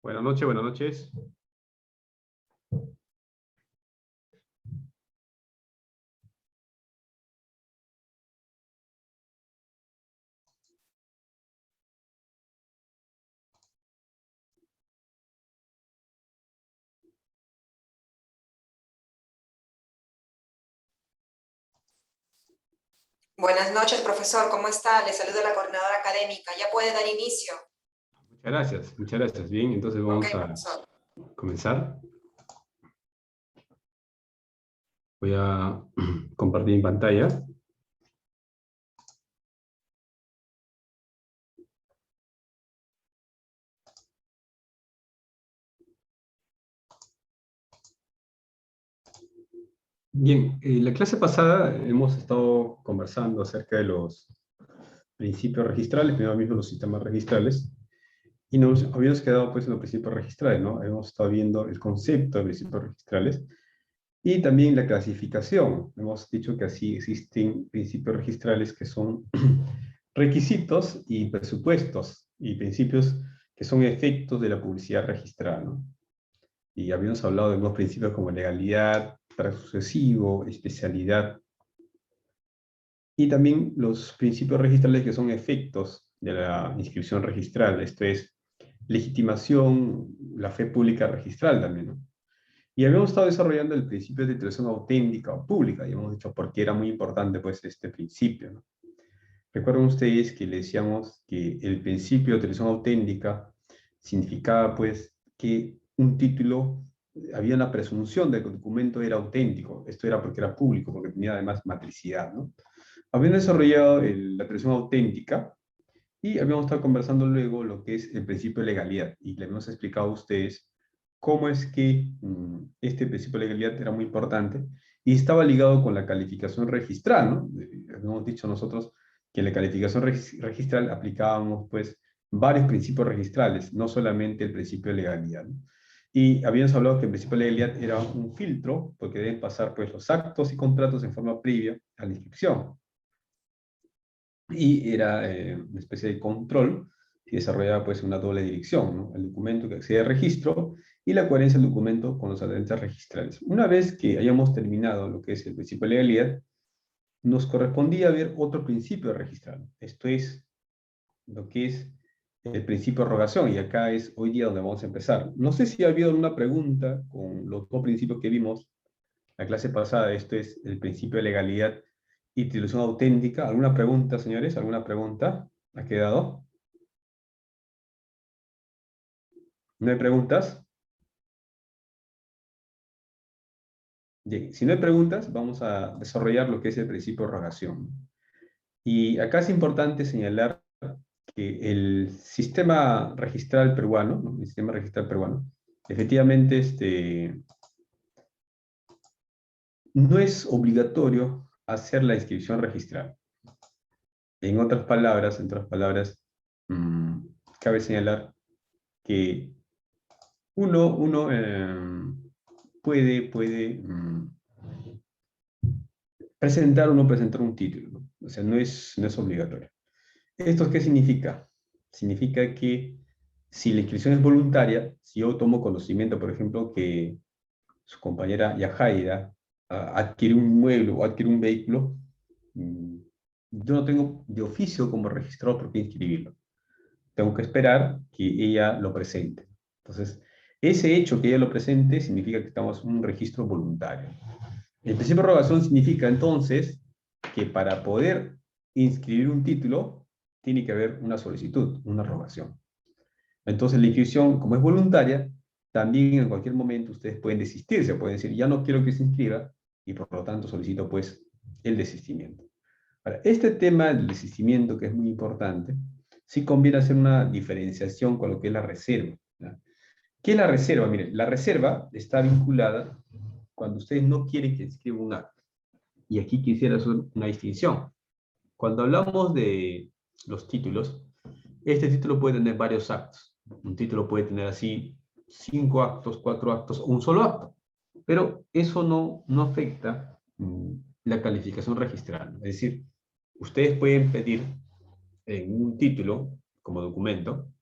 Buenas noches, buenas noches. Buenas noches, profesor. ¿Cómo está? Le saluda la coordinadora académica. ¿Ya puede dar inicio? Muchas gracias, muchas gracias. Bien, entonces vamos a profesor. comenzar. Voy a compartir mi pantalla. Bien, en la clase pasada hemos estado conversando acerca de los principios registrales, primero mismo los sistemas registrales, y nos habíamos quedado pues en los principios registrales, ¿no? Hemos estado viendo el concepto de principios registrales y también la clasificación. Hemos dicho que así existen principios registrales que son requisitos y presupuestos, y principios que son efectos de la publicidad registrada, ¿no? Y habíamos hablado de algunos principios como legalidad, trato sucesivo, especialidad, y también los principios registrales que son efectos de la inscripción registral, esto es, legitimación, la fe pública registral también, ¿no? Y habíamos estado desarrollando el principio de titulación auténtica o pública, y hemos dicho por qué era muy importante pues este principio, ¿no? Recuerden ustedes que le decíamos que el principio de titulación auténtica significaba pues que un título, había una presunción de que el documento era auténtico. Esto era porque era público, porque tenía además matricidad, ¿no? Habíamos desarrollado la titulación auténtica y habíamos estado conversando luego lo que es el principio de legalidad, y le habíamos explicado a ustedes cómo es que este principio de legalidad era muy importante y estaba ligado con la calificación registral, ¿no? Hemos dicho nosotros que en la calificación registral aplicábamos pues varios principios registrales, no solamente el principio de legalidad, ¿no? Y habíamos hablado que el principio de legalidad era un filtro, porque deben pasar pues los actos y contratos en forma previa a la inscripción. Y era una especie de control que desarrollaba pues una doble dirección, ¿no? El documento que accede al registro y la coherencia del documento con los adherentes registrales. Una vez que hayamos terminado lo que es el principio de legalidad, nos correspondía ver otro principio registral. Esto es lo que es el principio de rogación, y acá es hoy día donde vamos a empezar. No sé si ha habido alguna pregunta con los dos principios que vimos la clase pasada. Esto es el principio de legalidad y titulación auténtica. ¿Alguna pregunta, señores? ¿Alguna pregunta? ¿Ha quedado? ¿No hay preguntas? Bien, si no hay preguntas, vamos a desarrollar lo que es el principio de rogación. Y acá es importante señalar que el sistema registral peruano, ¿no? El sistema registral peruano, efectivamente no es obligatorio hacer la inscripción registral. En otras palabras, cabe señalar que uno puede presentar o no presentar un título, ¿no? O sea, no es obligatorio. ¿Esto qué significa? Significa que si la inscripción es voluntaria, si yo tomo conocimiento, por ejemplo, que su compañera Yajaira adquiere un mueble o adquiere un vehículo, yo no tengo de oficio como registrador por qué inscribirlo. Tengo que esperar que ella lo presente. Entonces, ese hecho que ella lo presente significa que estamos en un registro voluntario. El principio de rogación significa entonces que para poder inscribir un título tiene que haber una solicitud, una rogación. Entonces la inscripción, como es voluntaria, también en cualquier momento ustedes pueden desistirse, pueden decir ya no quiero que se inscriba y por lo tanto solicito pues el desistimiento. Ahora, este tema del desistimiento, que es muy importante, sí conviene hacer una diferenciación con lo que es la reserva, ¿ya? ¿Qué es la reserva? Miren, la reserva está vinculada cuando ustedes no quieren que inscriba un acto. Y aquí quisiera hacer una distinción. Cuando hablamos de los títulos, este título puede tener varios actos. Un título puede tener así 5 actos, 4 actos o un solo acto. Pero eso no afecta la calificación registral. Es decir, ustedes pueden pedir en un título como documento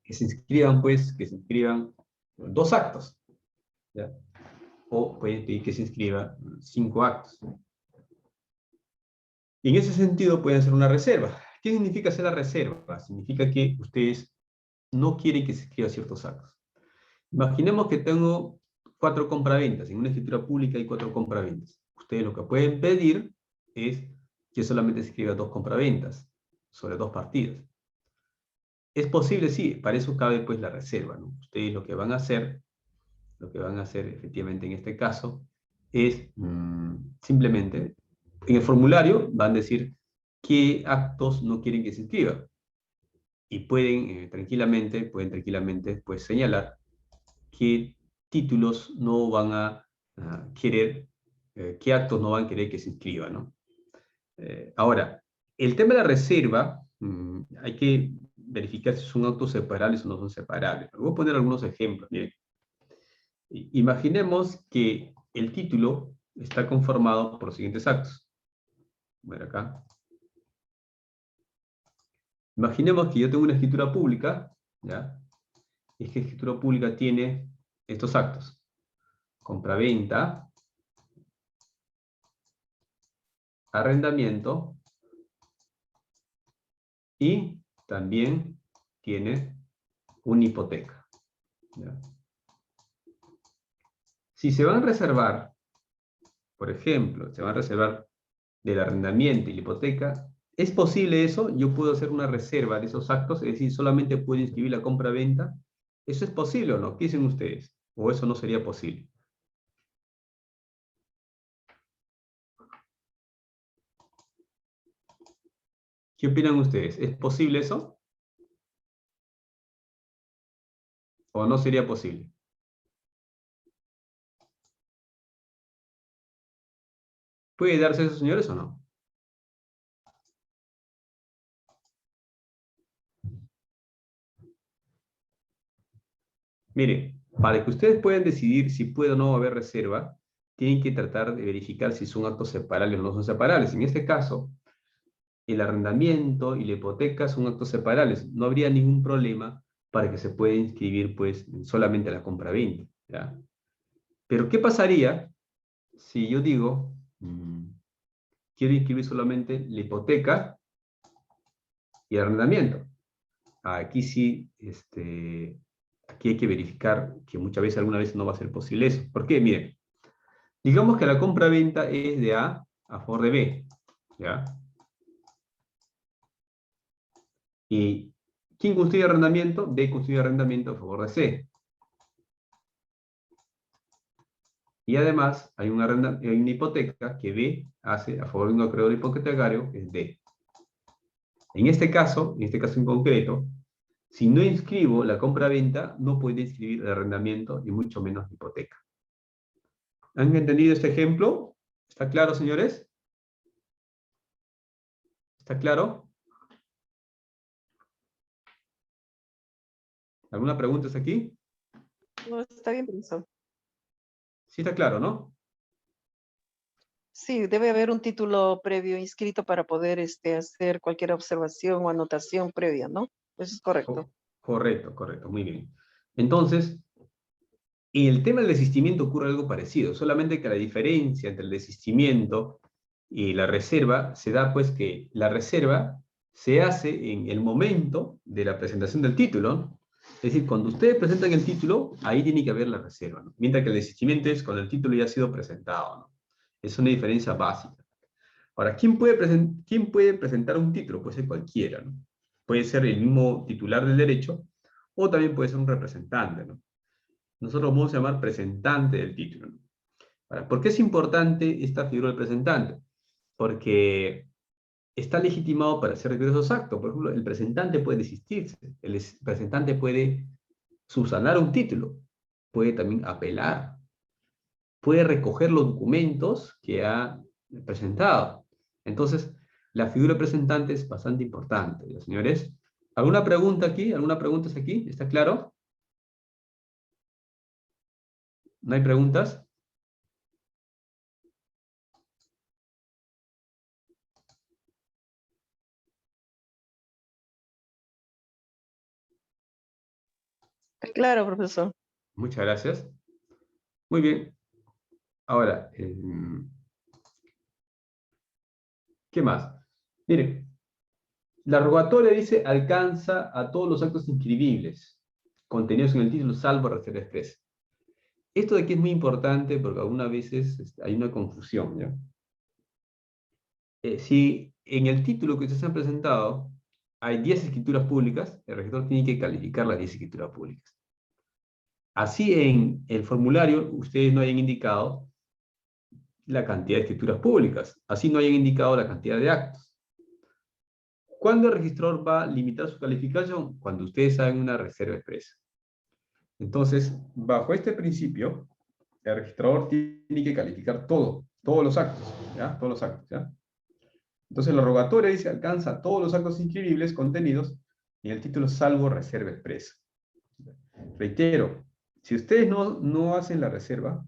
que se inscriban, pues, que se inscriban 2 actos, ¿ya? O pueden pedir que se inscriba 5 actos. Y en ese sentido pueden hacer una reserva. ¿Qué significa hacer la reserva? Significa que ustedes no quieren que se escriba ciertos actos. Imaginemos que tengo 4 compraventas. En una escritura pública hay 4 compraventas. Ustedes lo que pueden pedir es que solamente se escriba 2 compraventas sobre 2 partidas. Es posible, sí, para eso cabe pues la reserva, ¿no? Ustedes lo que van a hacer efectivamente en este caso es simplemente en el formulario van a decir qué actos no quieren que se inscriba y pueden tranquilamente pues señalar qué títulos no van a querer, qué actos no van a querer que se inscriban, ¿no? Ahora, el tema de la reserva, hay que verificar si son actos separables o no son separables. Voy a poner algunos ejemplos. Miren. Imaginemos que el título está conformado por los siguientes actos. Voy a ver acá. Imaginemos que yo tengo una escritura pública, ¿ya? Y esta escritura pública tiene estos actos. Compraventa, arrendamiento y también tiene una hipoteca, ¿ya? Si se van a reservar, por ejemplo, se van a reservar del arrendamiento y la hipoteca, ¿es posible eso? Yo puedo hacer una reserva de esos actos, es decir, solamente puedo inscribir la compra-venta. ¿Eso es posible o no? ¿Qué dicen ustedes? ¿O eso no sería posible? ¿Qué opinan ustedes? ¿Es posible eso? ¿O no sería posible? ¿Puede darse eso, señores, o no? Mire, para que ustedes puedan decidir si puede o no haber reserva, tienen que tratar de verificar si son actos separables o no son separables. En este caso, el arrendamiento y la hipoteca son actos separables. No habría ningún problema para que se pueda inscribir pues, solamente la compra-venta, ¿ya? Pero, ¿qué pasaría si yo digo, quiero inscribir solamente la hipoteca y el arrendamiento? Aquí sí, aquí hay que verificar que muchas veces, alguna vez no va a ser posible eso. ¿Por qué? Miren, digamos que la compra-venta es de A favor de B, ¿ya? Y ¿quién construye arrendamiento? B construye arrendamiento a favor de C. Y además hay hay una hipoteca que B hace a favor de un acreedor hipotecario, que es D. En este caso en concreto, si no inscribo la compra-venta, no puedo inscribir el arrendamiento y mucho menos la hipoteca. ¿Han entendido este ejemplo? ¿Está claro, señores? ¿Está claro? ¿Alguna pregunta hasta aquí? No, está bien, profesor. Sí está claro, ¿no? Sí, debe haber un título previo inscrito para poder hacer cualquier observación o anotación previa, ¿no? Eso es correcto. Correcto, correcto, muy bien. Entonces, en el tema del desistimiento ocurre algo parecido, solamente que la diferencia entre el desistimiento y la reserva se da pues que la reserva se hace en el momento de la presentación del título, ¿no? Es decir, cuando ustedes presentan el título, ahí tiene que haber la reserva, ¿no? Mientras que el desistimiento es cuando el título ya ha sido presentado, ¿no? Es una diferencia básica. Ahora, ¿quién puede presentar un título? Puede ser cualquiera, ¿no? Puede ser el mismo titular del derecho o también puede ser un representante, ¿no? Nosotros vamos a llamar presentante del título, ¿no? Ahora, ¿por qué es importante esta figura del presentante? Porque está legitimado para hacer esos actos. Por ejemplo, el presentante puede desistirse, el presentante puede subsanar un título, puede también apelar, puede recoger los documentos que ha presentado. Entonces, la figura del presentante es bastante importante, ¿ya, señores? ¿Alguna pregunta aquí? ¿Alguna pregunta aquí? ¿Está claro? ¿No hay preguntas? Claro, profesor. Muchas gracias. Muy bien. Ahora, ¿qué más? Mire, la rogatoria dice alcanza a todos los actos inscribibles contenidos en el título, salvo reserva expresa. Esto de aquí es muy importante porque algunas veces hay una confusión, ¿ya? Si en el título que ustedes han presentado hay 10 escrituras públicas, el regidor tiene que calificar las 10 escrituras públicas. Así en el formulario ustedes no hayan indicado la cantidad de escrituras públicas, así no hayan indicado la cantidad de actos. ¿Cuándo el registrador va a limitar su calificación? Cuando ustedes hagan una reserva expresa. Entonces, bajo este principio, el registrador tiene que calificar todos los actos, ¿ya? Todos los actos, ¿ya? Entonces, la rogatoria dice alcanza todos los actos inscribibles contenidos en el título salvo reserva expresa. Reitero, si ustedes no hacen la reserva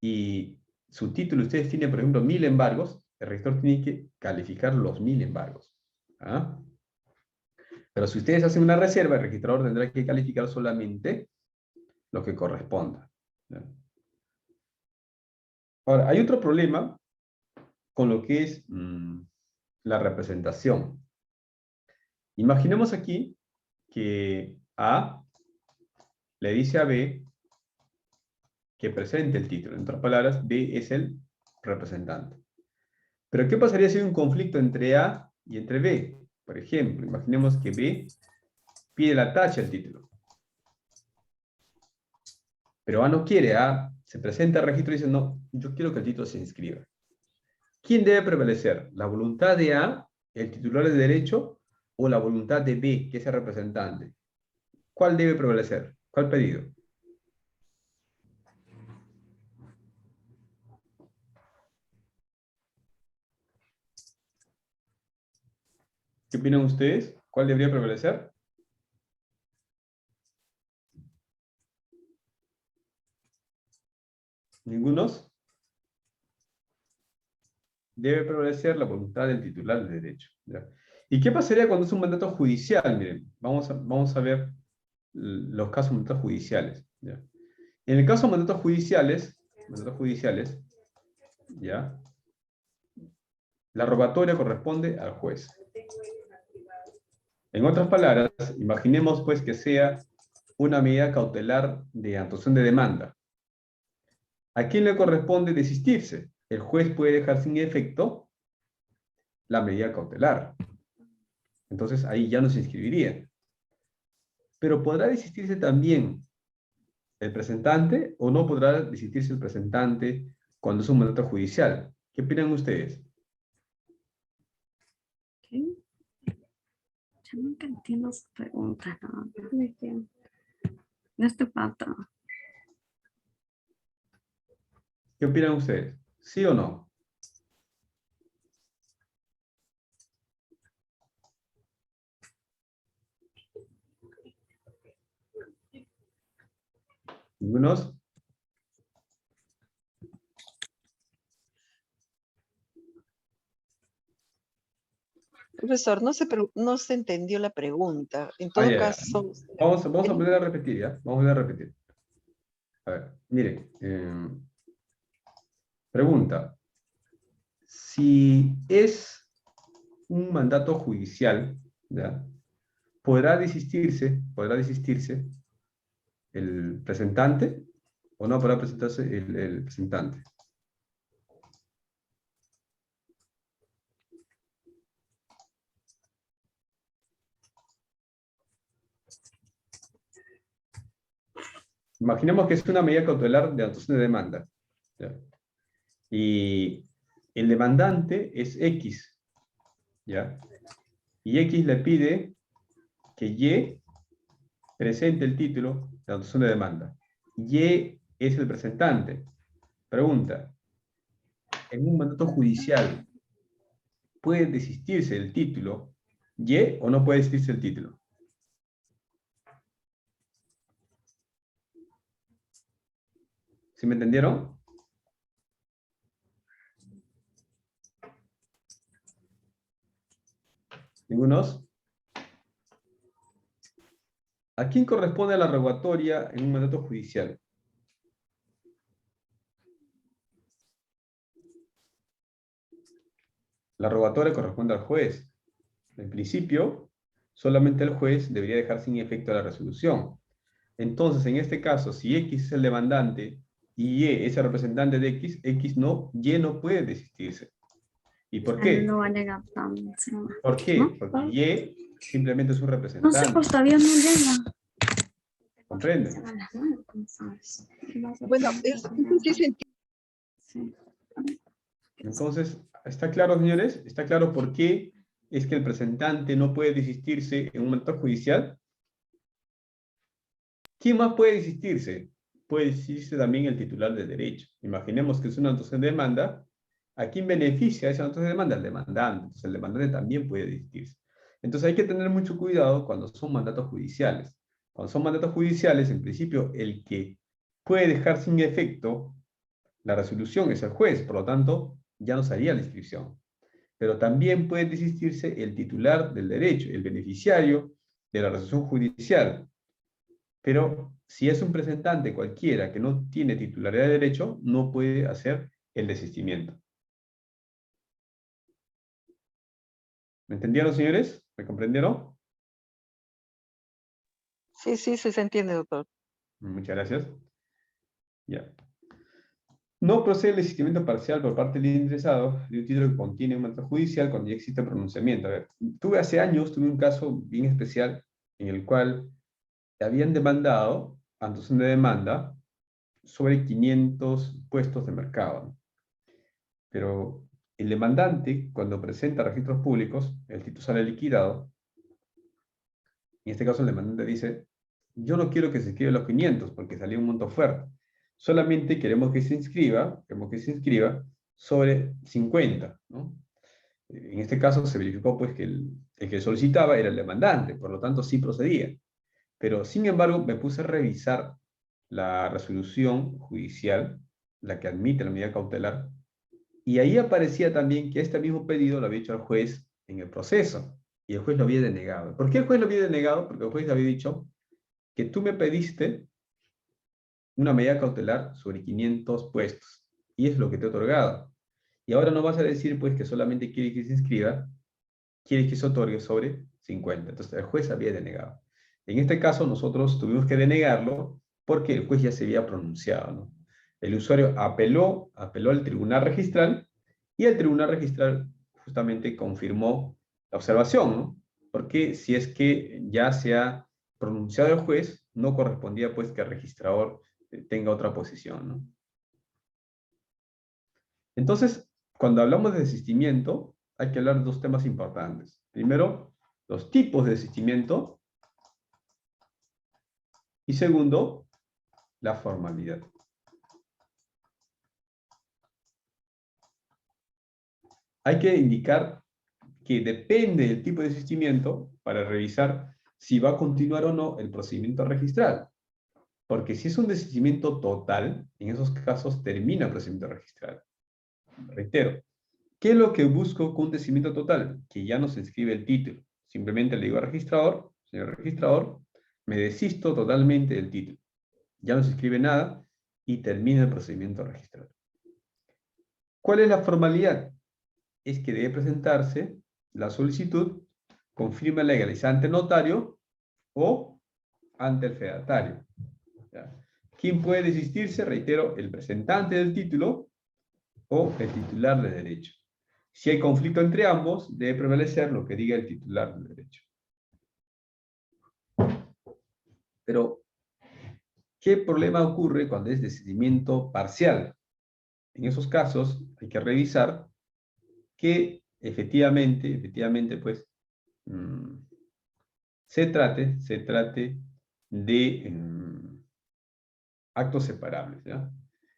y su título ustedes tienen, por ejemplo, 1000 embargos, el registrador tiene que calificar los 1000 embargos. ¿Ah? Pero si ustedes hacen una reserva, el registrador tendrá que calificar solamente lo que corresponda. ¿Ya? Ahora, hay otro problema con lo que es la representación. Imaginemos aquí que A le dice a B que presente el título. En otras palabras, B es el representante. Pero ¿qué pasaría si hay un conflicto entre A y entre B? Por ejemplo, imaginemos que B pide la tacha del título. Pero A no quiere, A se presenta al registro y dice, no, yo quiero que el título se inscriba. ¿Quién debe prevalecer? ¿La voluntad de A, el titular de derecho, o la voluntad de B, que es el representante? ¿Cuál debe prevalecer? ¿Cuál pedido? ¿Qué opinan ustedes? ¿Cuál debería prevalecer? ¿Ningunos? Debe prevalecer la voluntad del titular de derecho. ¿Ya? ¿Y qué pasaría cuando es un mandato judicial? Miren, vamos a ver los casos de mandatos judiciales. ¿Ya? En el caso de mandatos judiciales, ¿ya? La rogatoria corresponde al juez. En otras palabras, imaginemos pues que sea una medida cautelar de actuación de demanda. ¿A quién le corresponde desistirse? El juez puede dejar sin efecto la medida cautelar. Entonces ahí ya no se inscribiría. Pero ¿podrá desistirse también el presentante o no podrá desistirse el presentante cuando es un mandato judicial? ¿Qué opinan ustedes? ¿Qué? Yo nunca entiendo su pregunta, ¿no? No estoy pata. ¿Qué opinan ustedes? ¿Sí o no? ¿Ningunos? Profesor, no se entendió la pregunta. En Ah, todo ya, ya. caso, Vamos a volver a repetir, ¿ya? Vamos a volver a repetir. A ver, mire. Pregunta. Si es un mandato judicial, ¿ya? ¿Podrá desistirse el presentante o no podrá presentarse el presentante? Imaginemos que es una medida cautelar de actuación de demanda, ¿ya? Y el demandante es X, ¿ya? Y X le pide que Y presente el título de actuación de demanda. Y es el presentante. Pregunta, en un mandato judicial, ¿puede desistirse el título Y o no puede desistirse el título? ¿Sí me entendieron? ¿Ningunos? ¿A quién corresponde la revocatoria en un mandato judicial? La revocatoria corresponde al juez. En principio, solamente el juez debería dejar sin efecto la resolución. Entonces, en este caso, si X es el demandante y Y es el representante de X, Y no puede desistirse. ¿Y por qué? No va a llegar tan. ¿Por qué? ¿No? Porque Y simplemente es un No sé, representante. pues todavía no llega. ¿Comprende? Se van las nueve, ¿cómo sabes? Bueno, eso sí se entiende. Sí. Entonces, ¿está claro, señores? ¿Está claro por qué es que el presentante no puede desistirse en un mandato judicial? ¿Quién más puede desistirse? Puede desistirse también el titular del derecho. Imaginemos que es una notación de demanda. ¿A quién beneficia esa notación de demanda? Al demandante. Entonces, el demandante también puede desistirse. Entonces, hay que tener mucho cuidado cuando son mandatos judiciales. Cuando son mandatos judiciales, en principio, el que puede dejar sin efecto la resolución es el juez, por lo tanto, ya no salía la inscripción. Pero también puede desistirse el titular del derecho, el beneficiario de la resolución judicial. Pero si es un presentante cualquiera que no tiene titularidad de derecho, no puede hacer el desistimiento. ¿Me entendieron, señores? ¿Me comprendieron? Sí, sí, sí se entiende, doctor. Muchas gracias. Ya. No procede el desistimiento parcial por parte del interesado de un título que contiene un mandato judicial cuando ya existe pronunciamiento. A ver, hace años tuve un caso bien especial en el cual habían demandado, ante una demanda, sobre 500 puestos de mercado. Pero el demandante, cuando presenta registros públicos, el título sale liquidado. En este caso, el demandante dice: yo no quiero que se inscriban los 500 porque salió un monto fuerte. Solamente queremos que se inscriba sobre 50, ¿no? En este caso se verificó pues que el que solicitaba era el demandante, por lo tanto sí procedía. Pero sin embargo me puse a revisar la resolución judicial, la que admite la medida cautelar, y ahí aparecía también que este mismo pedido lo había hecho el juez en el proceso, y el juez lo había denegado. ¿Por qué el juez lo había denegado? Porque el juez le había dicho que tú me pediste una medida cautelar sobre 500 puestos, y es lo que te he otorgado. Y ahora no vas a decir pues que solamente quiere que se inscriba, quiere que se otorgue sobre 50. Entonces el juez había denegado. En este caso nosotros tuvimos que denegarlo porque el juez ya se había pronunciado, ¿no? El usuario apeló al tribunal registral y el tribunal registral justamente confirmó la observación, ¿no? Porque si es que ya se ha pronunciado el juez, no correspondía pues que el registrador tenga otra posición, ¿no? Entonces, cuando hablamos de desistimiento, hay que hablar de dos temas importantes. Primero, los tipos de desistimiento. Y segundo, la formalidad. Hay que indicar que depende del tipo de desistimiento para revisar si va a continuar o no el procedimiento registral. Porque si es un desistimiento total, en esos casos termina el procedimiento registral. Reitero, ¿qué es lo que busco con un desistimiento total? Que ya no se inscribe el título. Simplemente le digo al registrador: señor registrador, me desisto totalmente del título. Ya no se escribe nada y termina el procedimiento registral. ¿Cuál es la formalidad? Es que debe presentarse la solicitud con firma legalizada ante el notario o ante el fedatario. ¿Ya? ¿Quién puede desistirse? Reitero, el presentante del título o el titular de derecho. Si hay conflicto entre ambos, debe prevalecer lo que diga el titular del derecho. Pero, ¿qué problema ocurre cuando es desistimiento parcial? En esos casos hay que revisar que efectivamente, pues, se trate de actos separables, ¿ya?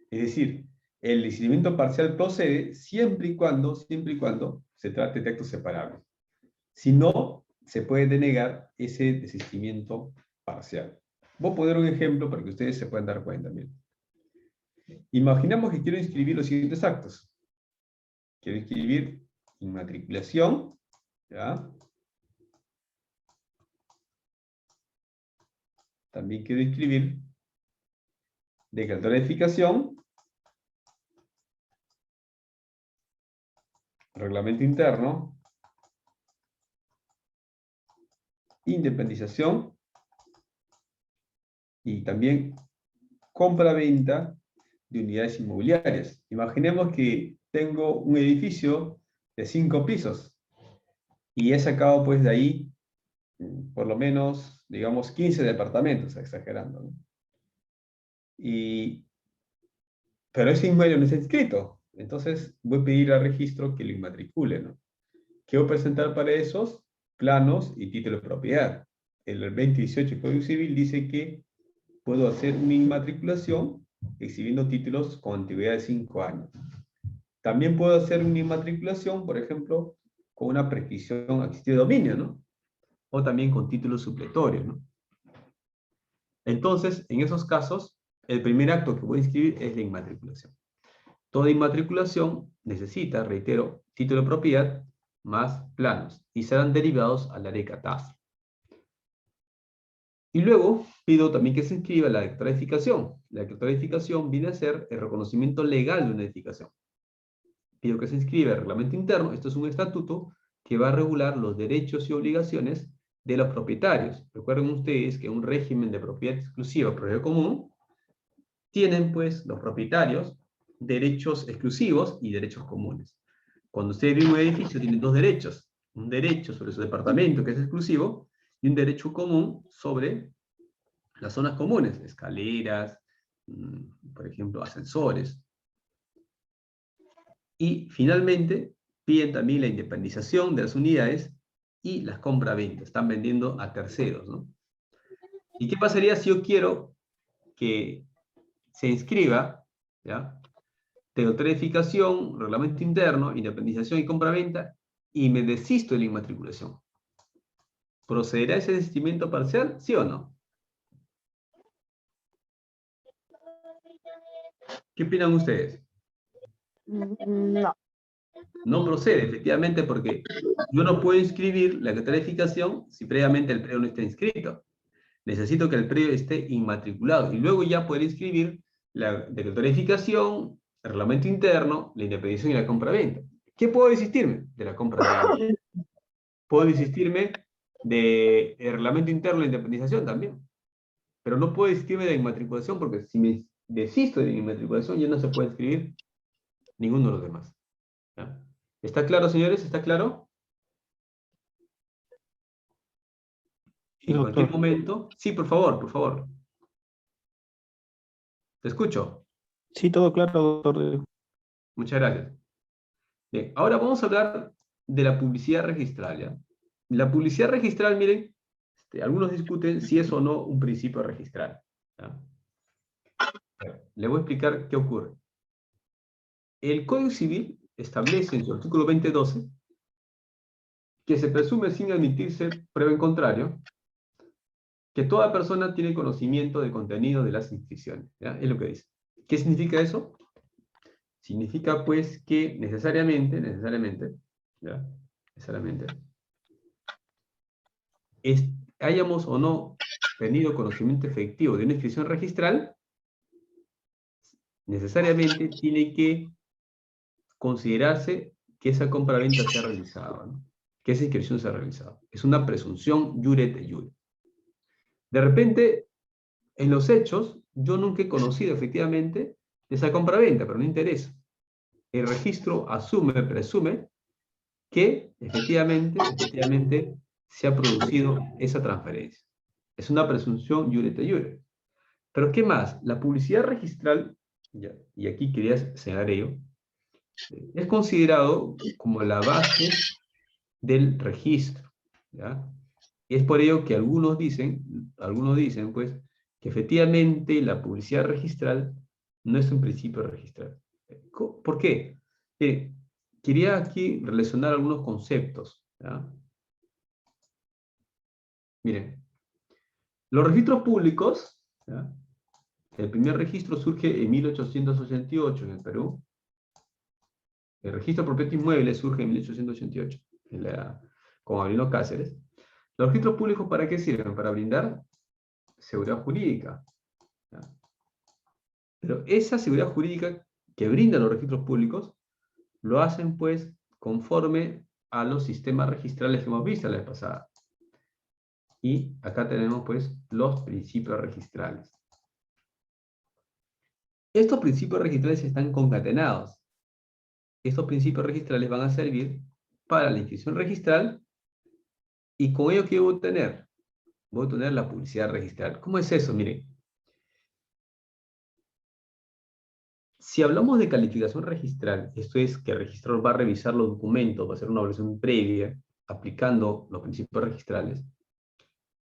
Es decir, el desistimiento parcial procede siempre y cuando se trate de actos separables. Si no, se puede denegar ese desistimiento parcial. Voy a poner un ejemplo para que ustedes se puedan dar cuenta. Miren. Imaginemos que quiero inscribir los siguientes actos. Quiero inscribir inmatriculación, ¿ya? también quiero inscribir declaratoria de edificación, reglamento interno, independización y también compra-venta de unidades inmobiliarias. Imaginemos que tengo un edificio de 5 pisos y he sacado pues de ahí por lo menos, digamos, 15 departamentos, exagerando, ¿no? Pero ese inmueble no está inscrito. Entonces voy a pedir al registro que lo inmatricule, ¿no? ¿Qué voy a presentar para esos? Planos y título de propiedad. El 2018 del Código Civil dice que puedo hacer una inmatriculación exhibiendo títulos con antigüedad de 5 años. También puedo hacer una inmatriculación, por ejemplo, con una prescripción adquisitiva de dominio, ¿no? O también con títulos supletorios, ¿no? Entonces, en esos casos, el primer acto que voy a inscribir es la inmatriculación. Toda inmatriculación necesita, reitero, título de propiedad más planos y serán derivados al área de catastro. Y luego pido también que se inscriba la declaratoria de edificación. La declaratoria de edificación viene a ser el reconocimiento legal de una edificación. Pido que se inscriba el reglamento interno. Esto es un estatuto que va a regular los derechos y obligaciones de los propietarios. Recuerden ustedes que en un régimen de propiedad exclusiva o propiedad común tienen pues los propietarios derechos exclusivos y derechos comunes. Cuando usted vive en un edificio tiene dos derechos. Un derecho sobre su departamento que es exclusivo y un derecho común sobre las zonas comunes, escaleras, por ejemplo, ascensores. Y finalmente piden también la independización de las unidades y las compra-ventas. Están vendiendo a terceros, ¿no? ¿Y qué pasaría si yo quiero que se inscriba, ¿ya? Declaratoria de edificación, reglamento interno, independización y compra-venta, y me desisto de la inmatriculación? ¿Procederá ese desistimiento parcial, sí o no? ¿Qué opinan ustedes? No. No procede, efectivamente, porque yo no puedo inscribir la declaratoria de edificación si previamente el predio no está inscrito. Necesito que el predio esté inmatriculado y luego ya poder inscribir la declaratoria de edificación, el reglamento interno, la independización y la compra-venta. ¿Qué puedo desistirme? De la compra-venta. Puedo desistirme del reglamento interno, la independización también. Pero no puedo desistirme de la inmatriculación porque si me desisto de la inmatriculación ya no se puede inscribir ninguno de los demás. ¿Ya? ¿Está claro, señores? ¿Está claro? Sí, En cualquier doctor. momento. Sí, por favor, por favor. Te escucho. Sí, todo claro, doctor. Muchas gracias. Bien, ahora vamos a hablar de la publicidad registral, ¿ya? La publicidad registral, miren, algunos discuten si es o no un principio registral, ¿ya? Le voy a explicar qué ocurre. El Código Civil establece en su artículo 2012 que se presume sin admitirse prueba en contrario que toda persona tiene conocimiento del contenido de las inscripciones, ¿ya? Es lo que dice. ¿Qué significa eso? Significa pues que necesariamente, ¿ya? Hayamos o no tenido conocimiento efectivo de una inscripción registral, necesariamente tiene que considerarse que esa compra-venta se ha realizado, ¿no? Que esa inscripción se ha realizado. Es una presunción iure et iure. De repente, en los hechos, yo nunca he conocido efectivamente esa compra-venta, pero no interesa. El registro presume que efectivamente se ha producido esa transferencia. Es una presunción iure et iure. Pero ¿qué más? La publicidad registral, y aquí quería señalar ello, es considerado como la base del registro, ¿ya? Y es por ello que algunos dicen pues, que efectivamente la publicidad registral no es un principio registral. ¿Por qué? Quería aquí relacionar algunos conceptos, ¿ya? Miren, los registros públicos, ¿ya? El primer registro surge en 1888 en el Perú. El registro de propiedad inmueble surge en 1888 con Avelino Cáceres. ¿Los registros públicos para qué sirven? Para brindar seguridad jurídica. ¿Ya? Pero esa seguridad jurídica que brindan los registros públicos, lo hacen pues conforme a los sistemas registrales que hemos visto la vez pasada. Y acá tenemos pues los principios registrales. Estos principios registrales están concatenados. Estos principios registrales van a servir para la inscripción registral, y con ello, ¿qué voy a obtener? Voy a obtener la publicidad registral. ¿Cómo es eso? Miren. Si hablamos de calificación registral, esto es que el registrador va a revisar los documentos, va a hacer una evaluación previa, aplicando los principios registrales.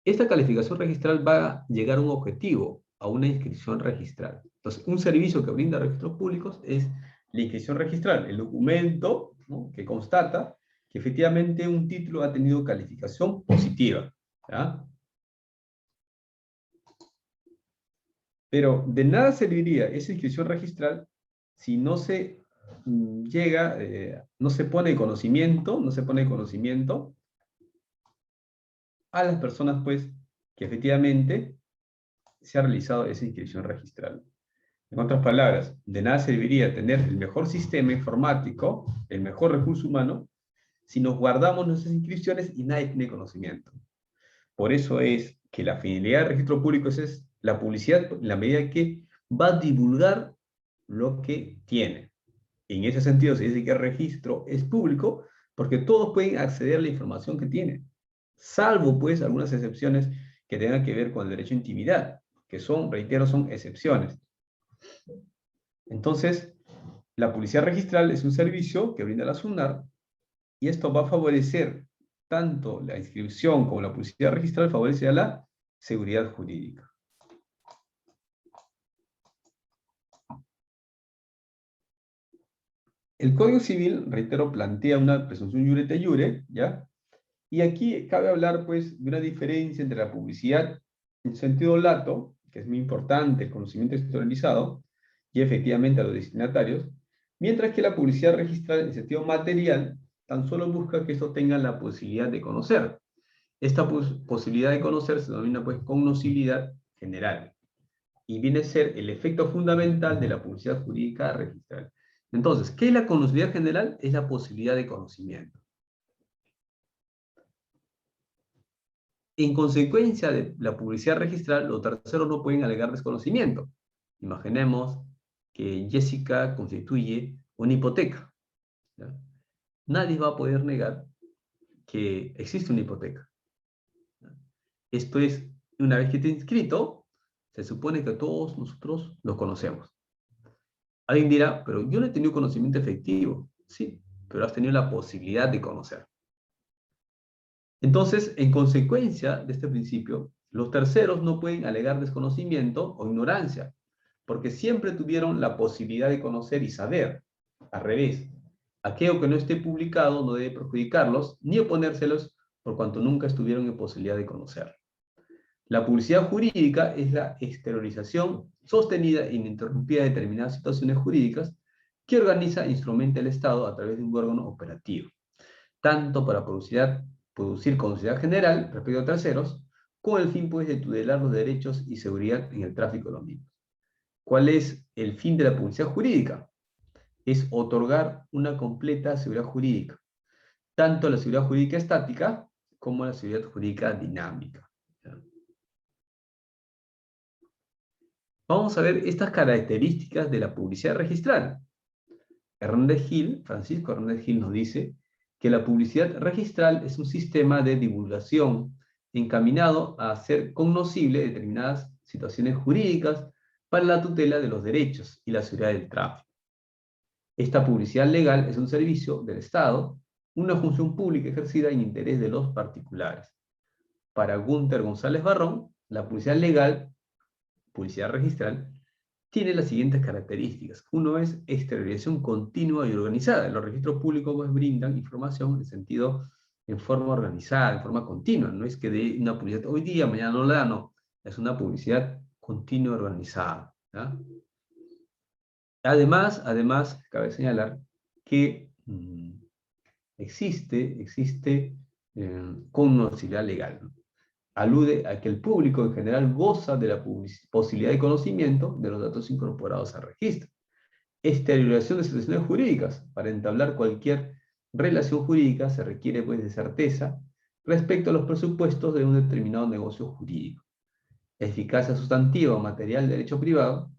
Esta calificación registral va a llegar a un objetivo, a una inscripción registral. Entonces, un servicio que brinda registros públicos es la inscripción registral, el documento, ¿no?, que constata que efectivamente un título ha tenido calificación positiva. ¿Ya? Pero de nada serviría esa inscripción registral si no se llega, no se pone conocimiento a las personas, pues, que efectivamente se ha realizado esa inscripción registral. En otras palabras, de nada serviría tener el mejor sistema informático, el mejor recurso humano, si nos guardamos nuestras inscripciones y nadie tiene conocimiento. Por eso es que la finalidad del registro público es la publicidad, en la medida que va a divulgar lo que tiene. En ese sentido se dice que el registro es público porque todos pueden acceder a la información que tienen, salvo pues algunas excepciones que tengan que ver con el derecho a intimidad, que son, reitero, son excepciones. Entonces, la publicidad registral es un servicio que brinda la SUNAR, y esto va a favorecer tanto la inscripción como la publicidad registral, favorece a la seguridad jurídica. El Código Civil, reitero, plantea una presunción iure te iure, ¿ya? Y aquí cabe hablar, pues, de una diferencia entre la publicidad en sentido lato, que es muy importante, el conocimiento externalizado, y efectivamente a los destinatarios, mientras que la publicidad registral en sentido material tan solo busca que estos tengan la posibilidad de conocer. Esta posibilidad de conocer se denomina, pues, cognoscibilidad general, y viene a ser el efecto fundamental de la publicidad jurídica registral. Entonces, ¿qué es la cognoscibilidad general? Es la posibilidad de conocimiento. En consecuencia de la publicidad registral, los terceros no pueden alegar desconocimiento. Imaginemos que Jessica constituye una hipoteca, ¿ya? Nadie va a poder negar que existe una hipoteca. Esto es, una vez que esté inscrito, se supone que todos nosotros lo conocemos. Alguien dirá, pero yo no he tenido conocimiento efectivo. Sí, pero has tenido la posibilidad de conocer. Entonces, en consecuencia de este principio, los terceros no pueden alegar desconocimiento o ignorancia, porque siempre tuvieron la posibilidad de conocer y saber. Al revés, aquello que no esté publicado no debe perjudicarlos ni oponérselos por cuanto nunca estuvieron en posibilidad de conocer. La publicidad jurídica es la exteriorización sostenida e ininterrumpida de determinadas situaciones jurídicas que organiza e instrumenta el Estado a través de un órgano operativo, tanto para producir conocimiento general respecto a terceros, con el fin pues de tutelar los derechos y seguridad en el tráfico de los mismos. ¿Cuál es el fin de la publicidad jurídica? Es otorgar una completa seguridad jurídica, tanto la seguridad jurídica estática como la seguridad jurídica dinámica. Vamos a ver estas características de la publicidad registral. Francisco Hernández Gil nos dice que la publicidad registral es un sistema de divulgación encaminado a hacer cognoscible determinadas situaciones jurídicas para la tutela de los derechos y la seguridad del tráfico. Esta publicidad legal es un servicio del Estado, una función pública ejercida en interés de los particulares. Para Gunther González Barrón, la publicidad legal, publicidad registral, tiene las siguientes características. Uno es exteriorización continua y organizada. Los registros públicos pues, brindan información en forma organizada, en forma continua. No es que de una publicidad hoy día, mañana no la da, no. Es una publicidad continua y organizada. ¿Ya? Además, cabe señalar que existe cognoscibilidad legal, ¿no? Alude a que el público en general goza de la posibilidad de conocimiento de los datos incorporados al registro. Exteriorización de situaciones jurídicas. Para entablar cualquier relación jurídica se requiere pues de certeza respecto a los presupuestos de un determinado negocio jurídico. Eficacia sustantiva o material de derecho privado.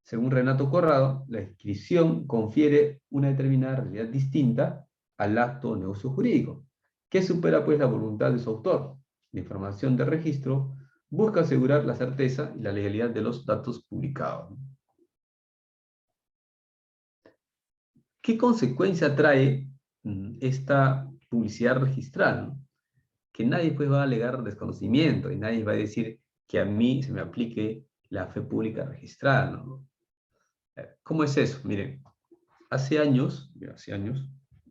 Según Renato Corrado, la inscripción confiere una determinada realidad distinta al acto o negocio jurídico, que supera pues la voluntad de su autor. La información de registro busca asegurar la certeza y la legalidad de los datos publicados. ¿Qué consecuencia trae esta publicidad registral? Que nadie pues va a alegar desconocimiento y nadie va a decir que a mí se me aplique la fe pública registrada, ¿no? ¿Cómo es eso? Miren, hace años,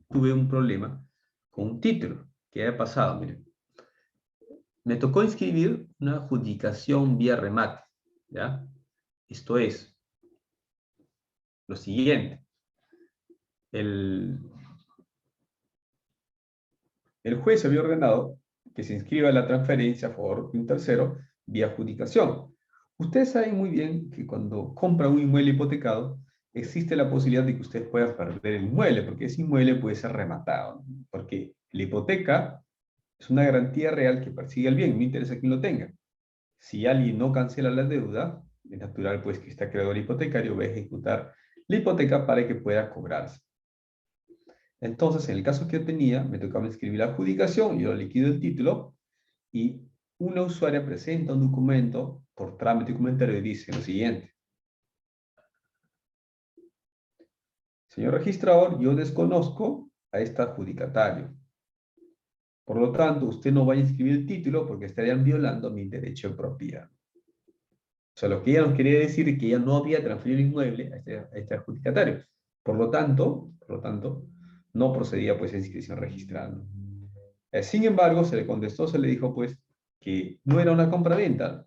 tuve un problema con un título que había pasado, miren. Me tocó inscribir una adjudicación vía remate, ¿ya? Esto es lo siguiente. El juez había ordenado que se inscriba la transferencia a favor de un tercero vía adjudicación. Ustedes saben muy bien que cuando compra un inmueble hipotecado, existe la posibilidad de que ustedes puedan perder el inmueble, porque ese inmueble puede ser rematado, ¿no? Porque la hipoteca es una garantía real que persigue el bien, no interesa quién lo tenga. Si alguien no cancela la deuda, es natural pues que este acreedor hipotecario va a ejecutar la hipoteca para que pueda cobrarse. Entonces, en el caso que yo tenía, me tocaba inscribir la adjudicación, yo liquido el título, y una usuaria presenta un documento por trámite documentario y dice lo siguiente. Señor registrador, yo desconozco a este adjudicatario. Por lo tanto, usted no va a inscribir el título porque estarían violando mi derecho de propiedad. O sea, lo que ella nos quería decir es que ella no había transferido el inmueble a este adjudicatario. Por lo tanto, no procedía pues a inscripción registrada. Sin embargo, se le contestó, se le dijo pues que no era una compra-venta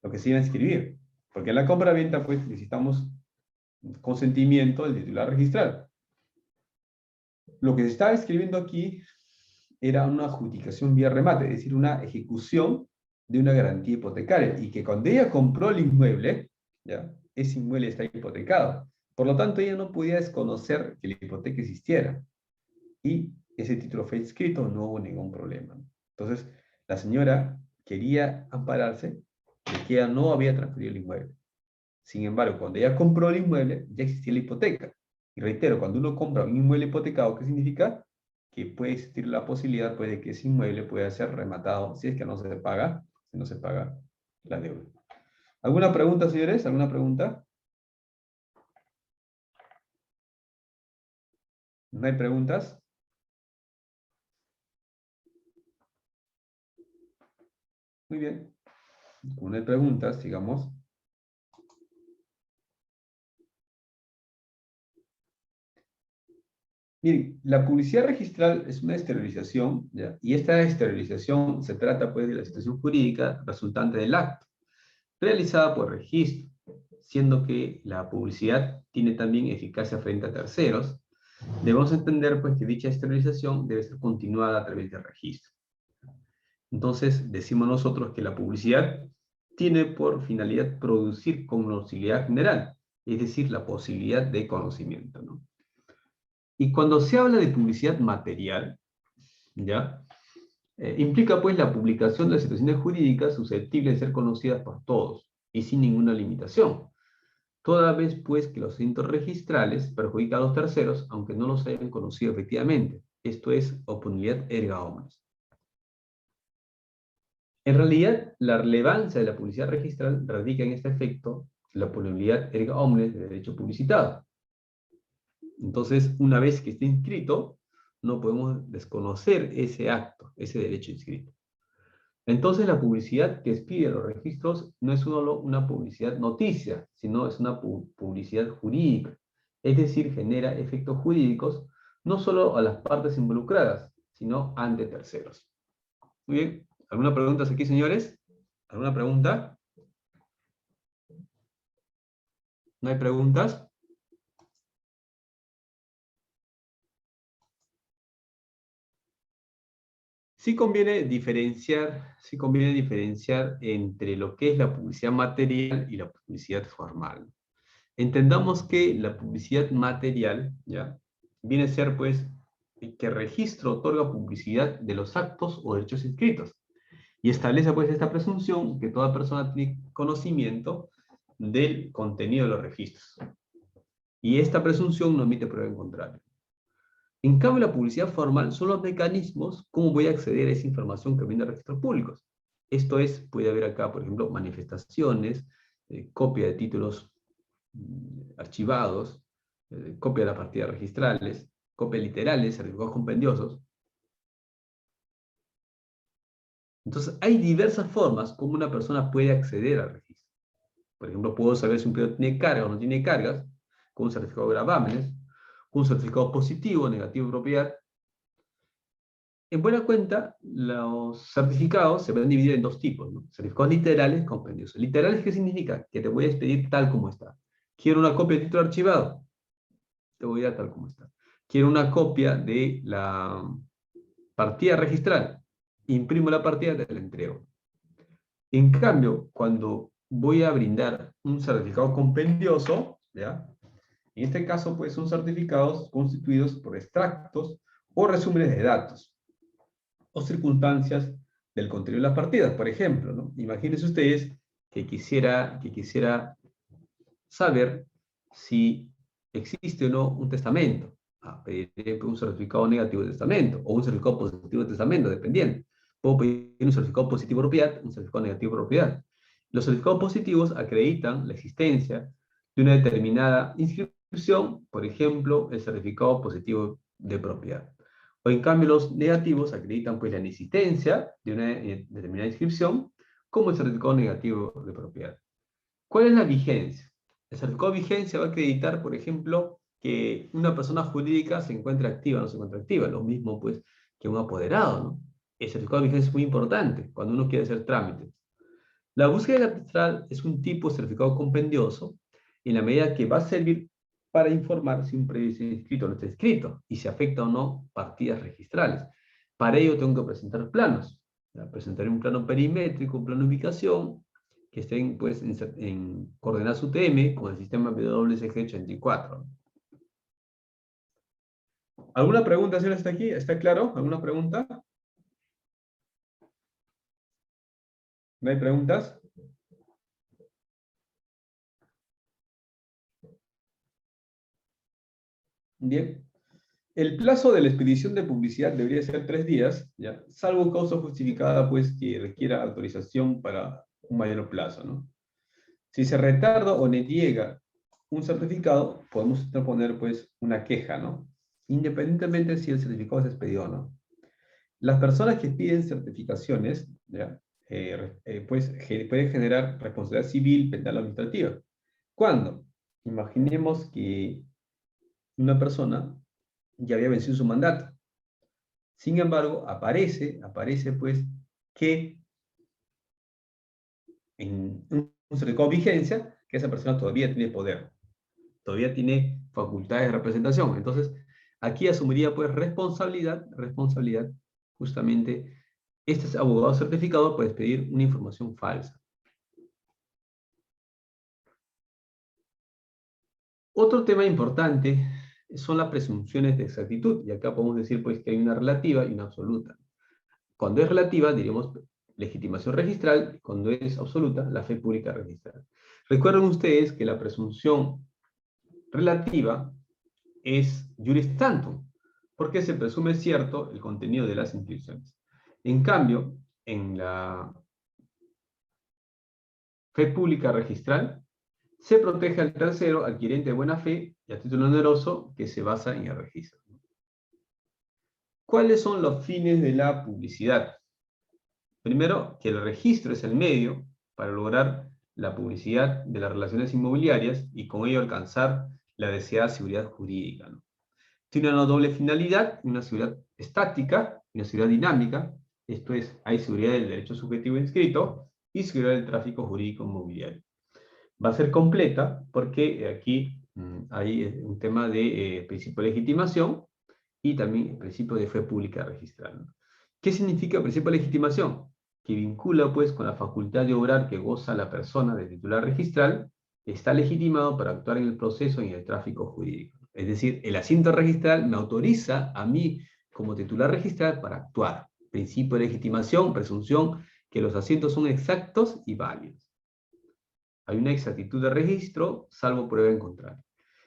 lo que se iba a inscribir. Porque en la compra-venta pues necesitamos consentimiento del titular registral. Lo que se estaba escribiendo aquí era una adjudicación vía remate, es decir, una ejecución de una garantía hipotecaria, y que cuando ella compró el inmueble, ¿ya? Ese inmueble está hipotecado. Por lo tanto, ella no podía desconocer que la hipoteca existiera. Y ese título fue inscrito, no hubo ningún problema. Entonces, la señora quería ampararse de que ella no había transferido el inmueble. Sin embargo, cuando ella compró el inmueble, ya existía la hipoteca. Y reitero, cuando uno compra un inmueble hipotecado, ¿qué significa? Que puede existir la posibilidad pues, de que ese inmueble pueda ser rematado si es que no se paga, si no se paga la deuda. ¿Alguna pregunta, señores? ¿Alguna pregunta? ¿No hay preguntas? Muy bien. Como no hay preguntas, sigamos. Miren, la publicidad registral es una exteriorización, ¿ya? Y esta exteriorización se trata pues de la situación jurídica resultante del acto, realizada por registro, siendo que la publicidad tiene también eficacia frente a terceros. Debemos entender pues que dicha exteriorización debe ser continuada a través del registro. Entonces, decimos nosotros que la publicidad tiene por finalidad producir conocibilidad general, es decir, la posibilidad de conocimiento, ¿no? Y cuando se habla de publicidad material, ¿ya? Implica pues la publicación de situaciones jurídicas susceptibles de ser conocidas por todos y sin ninguna limitación, toda vez pues que los asuntos registrales perjudican a los terceros aunque no los hayan conocido efectivamente. Esto es oponibilidad erga omnes. En realidad, la relevancia de la publicidad registral radica en este efecto, la oponibilidad erga omnes de derecho publicitado. Entonces, una vez que esté inscrito, no podemos desconocer ese acto, ese derecho inscrito. Entonces, la publicidad que expide los registros no es solo una publicidad noticia, sino es una publicidad jurídica. Es decir, genera efectos jurídicos no solo a las partes involucradas, sino ante terceros. Muy bien. ¿Alguna pregunta aquí, señores? ¿Alguna pregunta? ¿No hay preguntas? sí conviene diferenciar entre lo que es la publicidad material y la publicidad formal. Entendamos que la publicidad material, ¿ya?, viene a ser, pues, que el registro otorga publicidad de los actos o derechos inscritos. Y establece, pues, esta presunción que toda persona tiene conocimiento del contenido de los registros. Y esta presunción no emite prueba en contrario. En cambio, la publicidad formal son los mecanismos cómo voy a acceder a esa información que viene de registros públicos. Esto es, puede haber acá, por ejemplo, manifestaciones, copia de títulos archivados, copia de las partidas registrales, copias literales, certificados compendiosos. Entonces, hay diversas formas como una persona puede acceder al registro. Por ejemplo, puedo saber si un periodo tiene cargas o no tiene cargas, con un certificado de gravámenes, con un certificado positivo o negativo de propiedad. En buena cuenta, los certificados se van a dividir en dos tipos, ¿no? Certificados literales, compendiosos. ¿Literales qué significa? Que te voy a expedir tal como está. Quiero una copia de título archivado, te voy a dar tal como está. Quiero una copia de la partida registral, imprimo la partida y te la entrego. En cambio, cuando voy a brindar un certificado compendioso, ¿ya?, en este caso, pues, son certificados constituidos por extractos o resúmenes de datos o circunstancias del contenido de las partidas. Por ejemplo, ¿no?, imagínense ustedes que quisiera saber si existe o no un testamento. Pediré un certificado negativo de testamento o un certificado positivo de testamento, dependiendo. Puedo pedir un certificado positivo de propiedad, un certificado negativo de propiedad. Los certificados positivos acreditan la existencia de una determinada inscripción, por ejemplo, el certificado positivo de propiedad. O en cambio los negativos acreditan, pues, la inexistencia de una determinada inscripción, como el certificado negativo de propiedad. ¿Cuál es la vigencia? El certificado de vigencia va a acreditar, por ejemplo, que una persona jurídica se encuentra activa o no se encuentra activa, lo mismo, pues, que un apoderado, ¿no? El certificado de vigencia es muy importante cuando uno quiere hacer trámites. La búsqueda catastral es un tipo de certificado compendioso en la medida que va a servir para informar si un predio está inscrito o no está inscrito, y si afecta o no partidas registrales. Para ello tengo que presentar planos. Presentaré un plano perimétrico, un plano de ubicación, que estén, pues, en coordenadas UTM con el sistema WSG84. ¿Alguna pregunta, señor, hasta aquí? ¿Está claro? ¿Alguna pregunta? ¿No hay preguntas? Bien. El plazo de la expedición de publicidad debería ser 3 días, ¿ya?, salvo causa justificada, pues, que requiera autorización para un mayor plazo, ¿no? Si se retarda o niega un certificado, podemos interponer, pues, una queja, ¿no?, independientemente si el certificado es expedido o no. Las personas que piden certificaciones, ¿ya?, pues, pueden generar responsabilidad civil, penal o administrativa. ¿Cuándo? Imaginemos que una persona ya había vencido su mandato. Sin embargo, aparece, pues, que en un certificado de vigencia, que esa persona todavía tiene poder, todavía tiene facultades de representación. Entonces, aquí asumiría, pues, responsabilidad, justamente, este abogado certificado puede pedir una información falsa. Otro tema importante son las presunciones de exactitud, y acá podemos decir, pues, que hay una relativa y una absoluta. Cuando es relativa, diríamos legitimación registral; cuando es absoluta, la fe pública registral. Recuerden ustedes que la presunción relativa es juris tantum, porque se presume cierto el contenido de las inscripciones. En cambio, en la fe pública registral, se protege al tercero adquirente de buena fe y a título oneroso que se basa en el registro. ¿Cuáles son los fines de la publicidad? Primero, que el registro es el medio para lograr la publicidad de las relaciones inmobiliarias y con ello alcanzar la deseada seguridad jurídica, ¿no? Tiene una doble finalidad: una seguridad estática y una seguridad dinámica. Esto es, hay seguridad del derecho subjetivo inscrito y seguridad del tráfico jurídico inmobiliario. Va a ser completa porque aquí hay un tema de principio de legitimación y también el principio de fe pública registral, ¿no? ¿Qué significa principio de legitimación? Que vincula pues con la facultad de obrar que goza la persona de titular registral, está legitimado para actuar en el proceso y en el tráfico jurídico. Es decir, el asiento registral me autoriza a mí como titular registral para actuar. Principio de legitimación, presunción que los asientos son exactos y válidos. Hay una exactitud de registro, salvo prueba en contrario.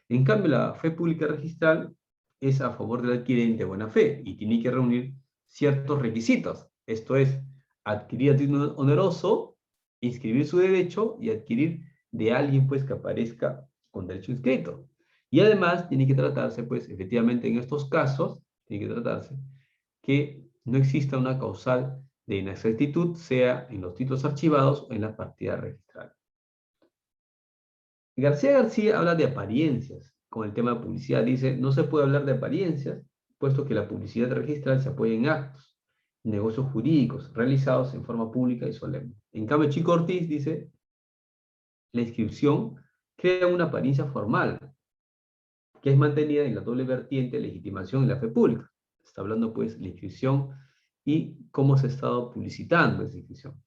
En cambio, la fe pública registral es a favor del adquirente de buena fe y tiene que reunir ciertos requisitos. Esto es, adquirir a título oneroso, inscribir su derecho y adquirir de alguien pues que aparezca con derecho inscrito. Y además tiene que tratarse, pues, efectivamente en estos casos, tiene que tratarse que no exista una causal de inexactitud, sea en los títulos archivados o en la partida registral. García habla de apariencias. Con el tema de publicidad dice, no se puede hablar de apariencias, puesto que la publicidad registral se apoya en actos, negocios jurídicos, realizados en forma pública y solemne. En cambio, Chico Ortiz dice, la inscripción crea una apariencia formal, que es mantenida en la doble vertiente de legitimación y la fe pública. Está hablando, pues, de la inscripción y cómo se ha estado publicitando esa inscripción.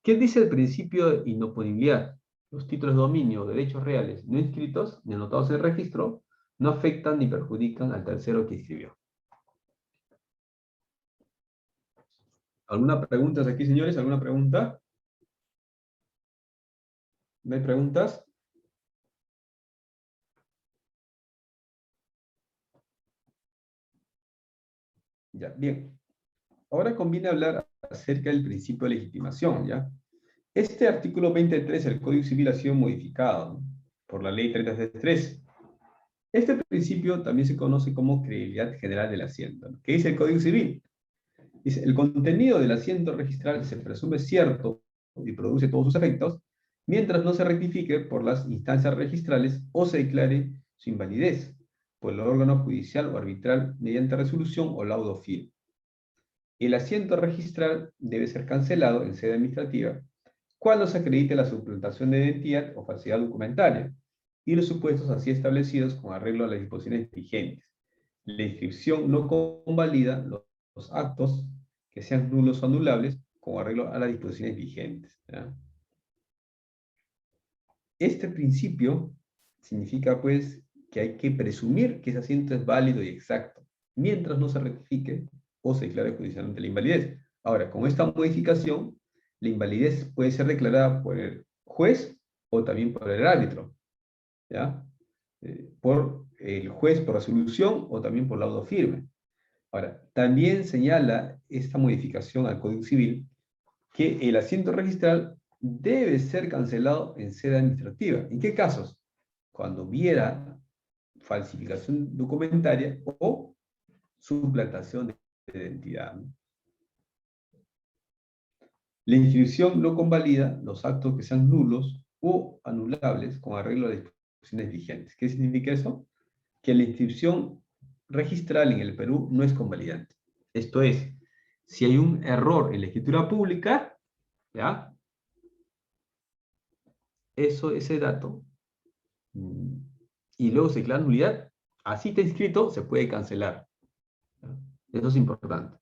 ¿Qué dice el principio de inoponibilidad? Los títulos de dominio o derechos reales no inscritos ni anotados en el registro no afectan ni perjudican al tercero que inscribió. ¿Alguna pregunta aquí, señores? ¿Alguna pregunta? ¿No hay preguntas? Ya, bien. Ahora conviene hablar acerca del principio de legitimación, ¿ya? Este artículo 23 del Código Civil ha sido modificado, ¿no?, por la Ley 333. Este principio también se conoce como credibilidad general del asiento, ¿no? ¿Qué dice el Código Civil? Dice, el contenido del asiento registral se presume cierto y produce todos sus efectos, mientras no se rectifique por las instancias registrales o se declare su invalidez por el órgano judicial o arbitral mediante resolución o laudo firme. El asiento registral debe ser cancelado en sede administrativa cuando se acredite la suplantación de identidad o falsedad documentaria y los supuestos así establecidos con arreglo a las disposiciones vigentes. La inscripción no convalida los actos que sean nulos o anulables con arreglo a las disposiciones vigentes, ¿ya? Este principio significa, pues, que hay que presumir que ese asiento es válido y exacto, mientras no se rectifique o se declare judicialmente la invalidez. Ahora, con esta modificación, la invalidez puede ser declarada por el juez o también por el árbitro, ¿ya? Por el juez por resolución o también por laudo firme. Ahora, también señala esta modificación al Código Civil que el asiento registral debe ser cancelado en sede administrativa. ¿En qué casos? Cuando hubiera falsificación documentaria o suplantación de identidad, ¿no? La inscripción no convalida los actos que sean nulos o anulables con arreglo a las disposiciones vigentes. ¿Qué significa eso? Que la inscripción registral en el Perú no es convalidante. Esto es, si hay un error en la escritura pública, ¿ya?, ese dato, y luego se declara nulidad, así está inscrito, se puede cancelar, ¿ya? Eso es importante.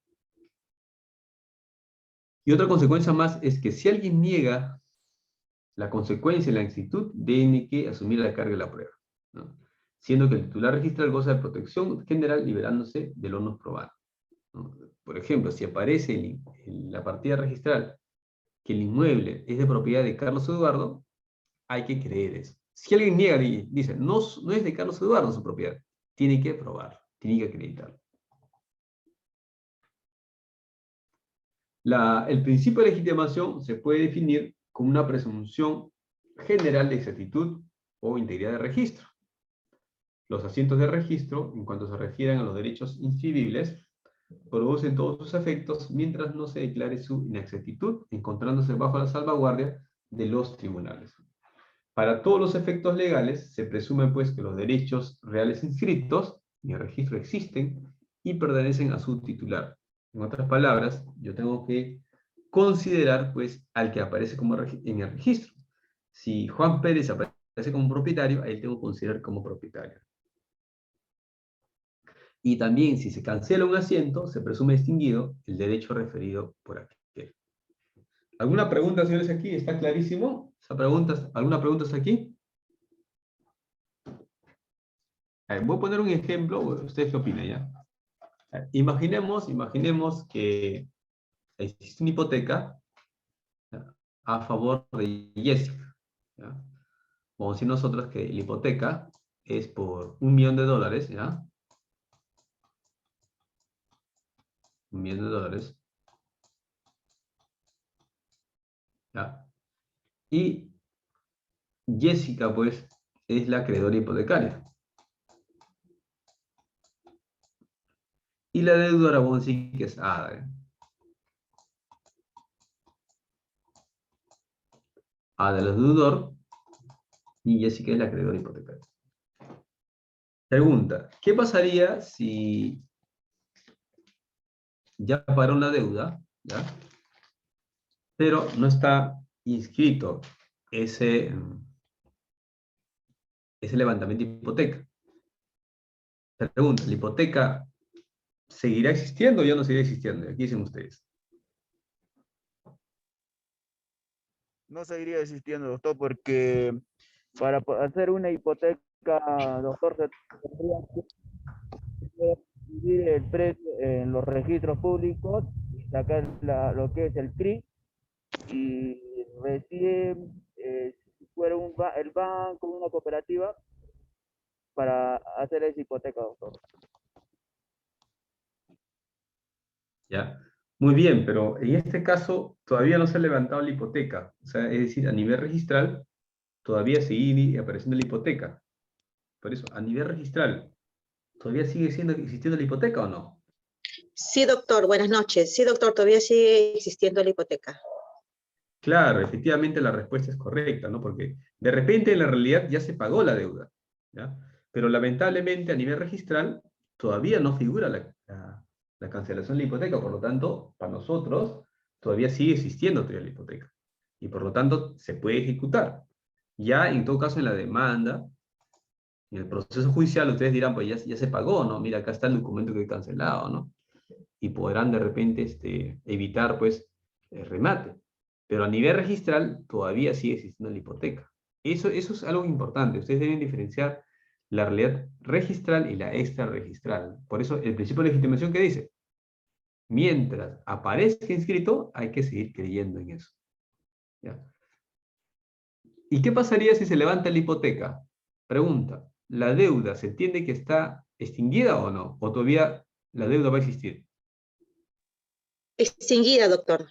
Y otra consecuencia más es que si alguien niega la consecuencia de la inexactitud, tiene que asumir la carga de la prueba, ¿no?, siendo que el titular registral goza de protección general liberándose del onus probando, ¿no? Por ejemplo, si aparece en la partida registral que el inmueble es de propiedad de Carlos Eduardo, hay que creer eso. Si alguien niega y dice, no es de Carlos Eduardo su propiedad, tiene que probarlo, tiene que acreditarlo. El principio de legitimación se puede definir como una presunción general de exactitud o integridad de registro. Los asientos de registro, en cuanto se refieren a los derechos inscribibles, producen todos sus efectos mientras no se declare su inexactitud, encontrándose bajo la salvaguardia de los tribunales. Para todos los efectos legales, se presume pues que los derechos reales inscritos en el registro existen y pertenecen a su titular. En otras palabras, yo tengo que considerar pues al que aparece como en el registro. Si Juan Pérez aparece como propietario, a él tengo que considerar como propietario. Y también, si se cancela un asiento, se presume extinguido el derecho referido por aquel. ¿Alguna pregunta, señores, aquí? ¿Está clarísimo? ¿Alguna pregunta hasta aquí? A ver, voy a poner un ejemplo, ¿ustedes qué opinan ya? A ver, imaginemos que existe una hipoteca, ¿ya?, a favor de Jessica, ¿ya? Vamos a decir nosotros que la hipoteca es por $1.000.000, ¿ya? $1.000.000, ¿ya? Y Jessica, pues, es la acreedora hipotecaria. Y la deudora, vamos a decir que es Ada, ¿eh? Ada es el deudor y Jessica es la acreedora hipotecaria. Pregunta, ¿qué pasaría si ya pagaron la deuda, ¿ya?, pero no está inscrito ese levantamiento de hipoteca? Pregunta, ¿la hipoteca seguirá existiendo o ya no seguirá existiendo? Aquí dicen ustedes. No seguiría existiendo, doctor, porque para hacer una hipoteca, doctor, se tendría que dividir el precio en los registros públicos, sacar lo que es el CRI, y recién, si fuera el banco, una cooperativa, para hacer esa hipoteca, doctor. ¿Ya? Muy bien, pero en este caso todavía no se ha levantado la hipoteca. O sea, es decir, a nivel registral todavía sigue apareciendo la hipoteca. Por eso, a nivel registral, ¿todavía sigue existiendo la hipoteca o no? Sí, doctor, buenas noches. Sí, doctor, todavía sigue existiendo la hipoteca. Claro, efectivamente la respuesta es correcta, ¿no? Porque de repente en la realidad ya se pagó la deuda, ¿ya? Pero lamentablemente a nivel registral todavía no figura la cancelación de la hipoteca, por lo tanto, para nosotros todavía sigue existiendo todavía la hipoteca. Y por lo tanto se puede ejecutar. Ya en todo caso en la demanda, en el proceso judicial, ustedes dirán, pues ya se pagó, ¿no? Mira, acá está el documento que he cancelado, ¿no? Y podrán de repente evitar, pues, el remate. Pero a nivel registral todavía sigue existiendo la hipoteca. Eso es algo importante. Ustedes deben diferenciar la realidad registral y la extrarregistral. Por eso el principio de legitimación que dice, mientras aparezca inscrito, hay que seguir creyendo en eso. ¿Ya? ¿Y qué pasaría si se levanta la hipoteca? Pregunta, ¿la deuda se entiende que está extinguida o no? ¿O todavía la deuda va a existir? Extinguida, doctor.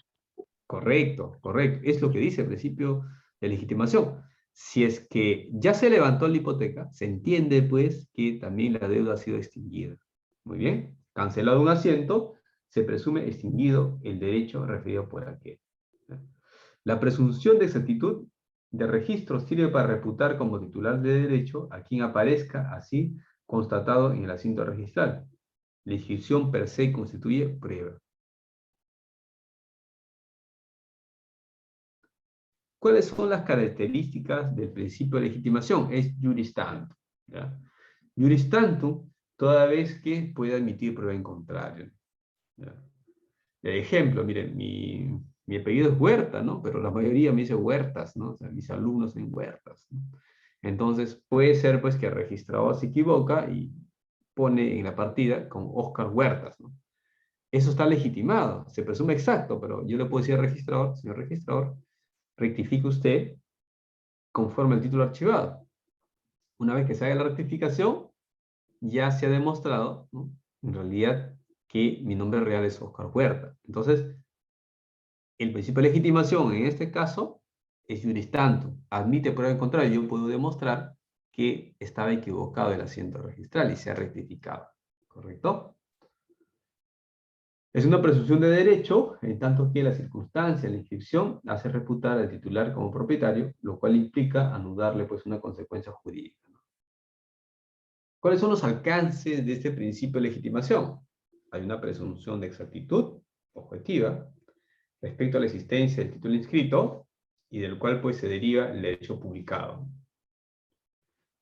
Correcto, correcto. Es lo que dice el principio de legitimación. Si es que ya se levantó la hipoteca, se entiende pues que también la deuda ha sido extinguida. Muy bien. Cancelado un asiento, se presume extinguido el derecho referido por aquel. La presunción de exactitud de registro sirve para reputar como titular de derecho a quien aparezca así constatado en el asiento registral. La inscripción per se constituye prueba. ¿Cuáles son las características del principio de legitimación? Es juris tantum, ¿ya? Juris tantum, toda vez que pueda admitir prueba en contrario, ¿ya? De ejemplo, miren, mi apellido es Huerta, ¿no? Pero la mayoría me dice Huertas, ¿no? O sea, mis alumnos en Huertas, ¿no? Entonces, puede ser pues que el registrador se equivoca y pone en la partida con Oscar Huertas, ¿no? Eso está legitimado, se presume exacto, pero yo le puedo decir al registrador, señor registrador, rectifique usted conforme al título archivado. Una vez que se haga la rectificación, ya se ha demostrado, ¿no?, en realidad, que mi nombre real es Oscar Huerta. Entonces, el principio de legitimación en este caso es juris tantum. Admite prueba en contrario. Yo puedo demostrar que estaba equivocado el asiento registral y se ha rectificado. ¿Correcto? Es una presunción de derecho, en tanto que la circunstancia de la inscripción hace reputar al titular como propietario, lo cual implica anudarle pues una consecuencia jurídica, ¿no? ¿Cuáles son los alcances de este principio de legitimación? Hay una presunción de exactitud objetiva respecto a la existencia del título inscrito y del cual pues se deriva el derecho publicado.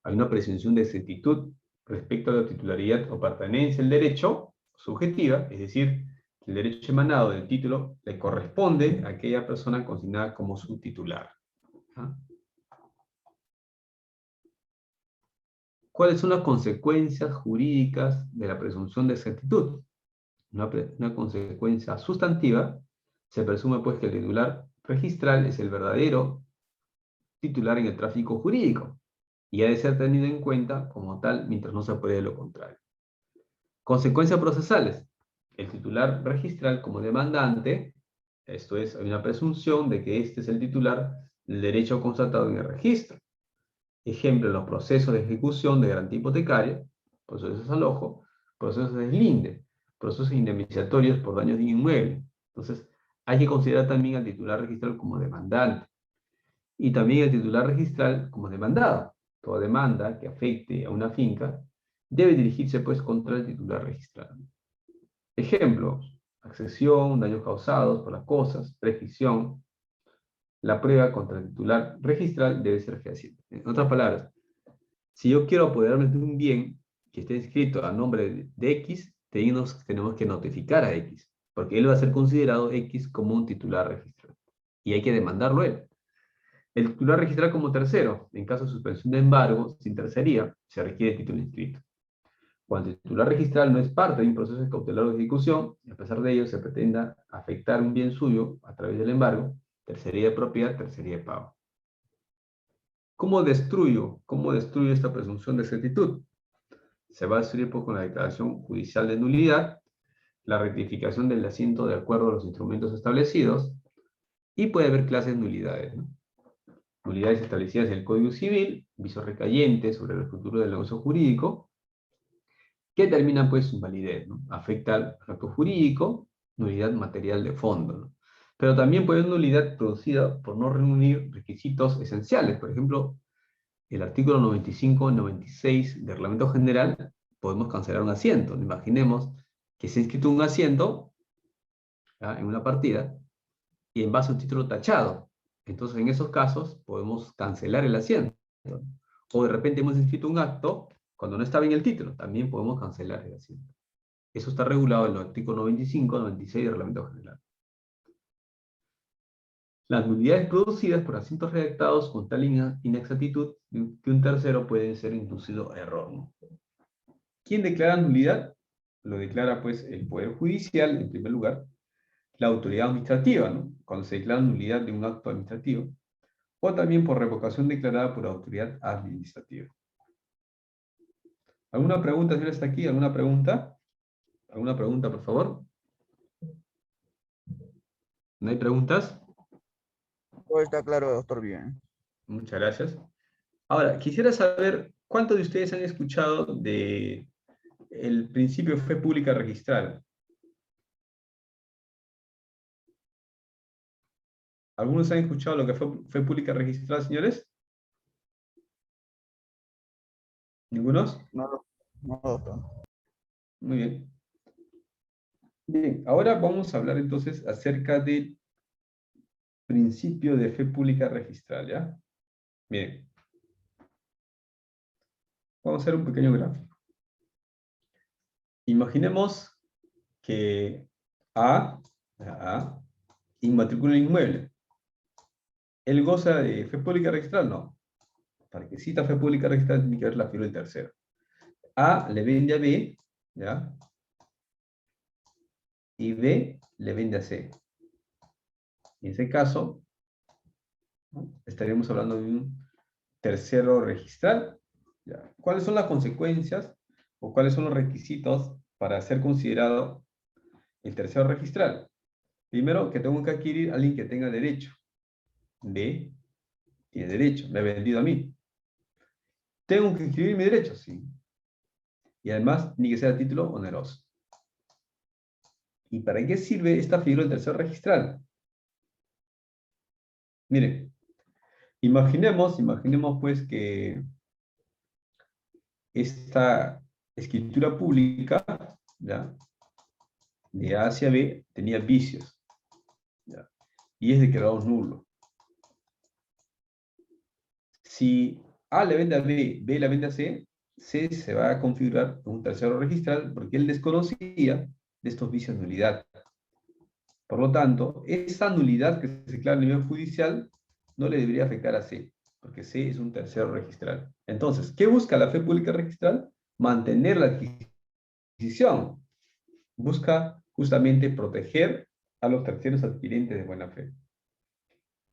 Hay una presunción de exactitud respecto a la titularidad o pertenencia al derecho subjetiva, es decir, el derecho emanado del título le corresponde a aquella persona consignada como su titular. ¿Ah? ¿Cuáles son las consecuencias jurídicas de la presunción de exactitud? Una consecuencia sustantiva, se presume pues que el titular registral es el verdadero titular en el tráfico jurídico, y ha de ser tenido en cuenta como tal mientras no se pruebe lo contrario. Consecuencias procesales. El titular registral como demandante, esto es, hay una presunción de que este es el titular del derecho constatado en el registro. Ejemplo, en los procesos de ejecución de garantía hipotecaria, procesos de desalojo, procesos de deslinde, procesos indemnizatorios por daños de inmueble. Entonces, hay que considerar también al titular registral como demandante. Y también el titular registral como demandado. Toda demanda que afecte a una finca debe dirigirse pues contra el titular registral. Ejemplos: accesión, daños causados por las cosas, prescripción. La prueba contra el titular registral debe ser fehaciente. En otras palabras, si yo quiero apoderarme de un bien que esté inscrito a nombre de X, tenemos que notificar a X, porque él va a ser considerado X como un titular registral. Y hay que demandarlo él. El titular registral como tercero, en caso de suspensión de embargo, sin tercería, se requiere título inscrito. Cuando el titular registral no es parte de un proceso cautelar de ejecución, y a pesar de ello se pretenda afectar un bien suyo a través del embargo, tercería de propiedad, tercería de pago. ¿Cómo destruyo esta presunción de exactitud? Se va a destruir pues, con la declaración judicial de nulidad, la rectificación del asiento de acuerdo a los instrumentos establecidos, y puede haber clases de nulidades, ¿no? Nulidades establecidas en el Código Civil, visos recayentes sobre el futuro del negocio jurídico, que terminan pues su validez, ¿no? Afecta al acto jurídico, nulidad material de fondo, ¿no? Pero también puede haber nulidad producida por no reunir requisitos esenciales. Por ejemplo, el artículo 95-96 del Reglamento General, podemos cancelar un asiento. Imaginemos que se ha inscrito un asiento, ¿ya?, en una partida, y en base a un título tachado. Entonces, en esos casos, podemos cancelar el asiento. O de repente hemos inscrito un acto cuando no estaba en el título, también podemos cancelar el asiento. Eso está regulado en los artículos 95-96 del Reglamento General. Las nulidades producidas por asientos redactados con tal inexactitud que un tercero puede ser inducido a error, ¿no? ¿Quién declara nulidad? Lo declara pues el Poder Judicial, en primer lugar, la autoridad administrativa, ¿no?, cuando se declara nulidad de un acto administrativo, o también por revocación declarada por la autoridad administrativa. ¿Alguna pregunta, señor, hasta aquí? ¿Alguna pregunta? ¿Alguna pregunta, por favor? ¿No hay preguntas? Todo está claro, doctor, bien. Muchas gracias. Ahora, quisiera saber cuántos de ustedes han escuchado de el principio de fe pública registral. ¿Algunos han escuchado lo que fue fe pública registral, señores? ¿Ningunos? No, no, doctor. Muy bien. Bien, ahora vamos a hablar entonces acerca del principio de fe pública registral, ¿ya? Bien. Vamos a hacer un pequeño gráfico. Imaginemos que A inmatricula un inmueble. ¿Él goza de fe pública registral? No. Para que exista fe pública registral tiene que haber la figura del tercero. A le vende a B, ¿ya? Y B le vende a C. En ese caso, ¿no?, estaríamos hablando de un tercero registral, ¿ya? ¿Cuáles son las consecuencias o cuáles son los requisitos para ser considerado el tercero registral? Primero, que tengo que adquirir a alguien que tenga derecho. B tiene derecho, me ha vendido a mí. ¿Tengo que inscribir mi derecho? Sí. Y además, ni que sea a título oneroso. ¿Y para qué sirve esta figura del tercero registral? Miren, imaginemos pues que esta escritura pública, ¿ya?, de A hacia B tenía vicios, ¿ya?, y es declarado nulo. Si A le vende a B, B le vende a C, se va a configurar como un tercero registral porque él desconocía de estos vicios de nulidad. Por lo tanto, esa nulidad que se declara a nivel judicial no le debería afectar a C, porque C es un tercero registral. Entonces, ¿qué busca la fe pública registral? Mantener la adquisición. Busca justamente proteger a los terceros adquirentes de buena fe.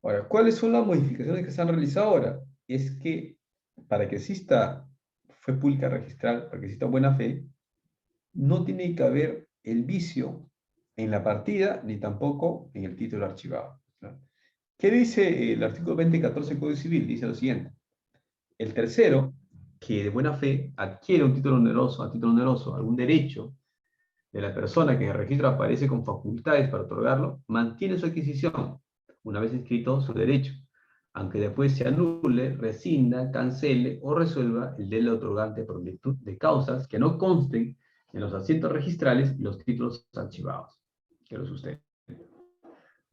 Ahora, ¿cuáles son las modificaciones que se han realizado ahora? Es que para que exista fe pública registral, para que exista buena fe, no tiene que haber el vicio en la partida, ni tampoco en el título archivado. ¿No? ¿Qué dice el artículo 2014 del Código Civil? Dice lo siguiente. El tercero, que de buena fe adquiere un título oneroso, a título oneroso, algún derecho de la persona que en el registro aparece con facultades para otorgarlo, mantiene su adquisición, una vez inscrito su derecho, aunque después se anule, rescinda, cancele o resuelva el del otorgante por virtud de causas que no consten en los asientos registrales y los títulos archivados, que lo sustenten.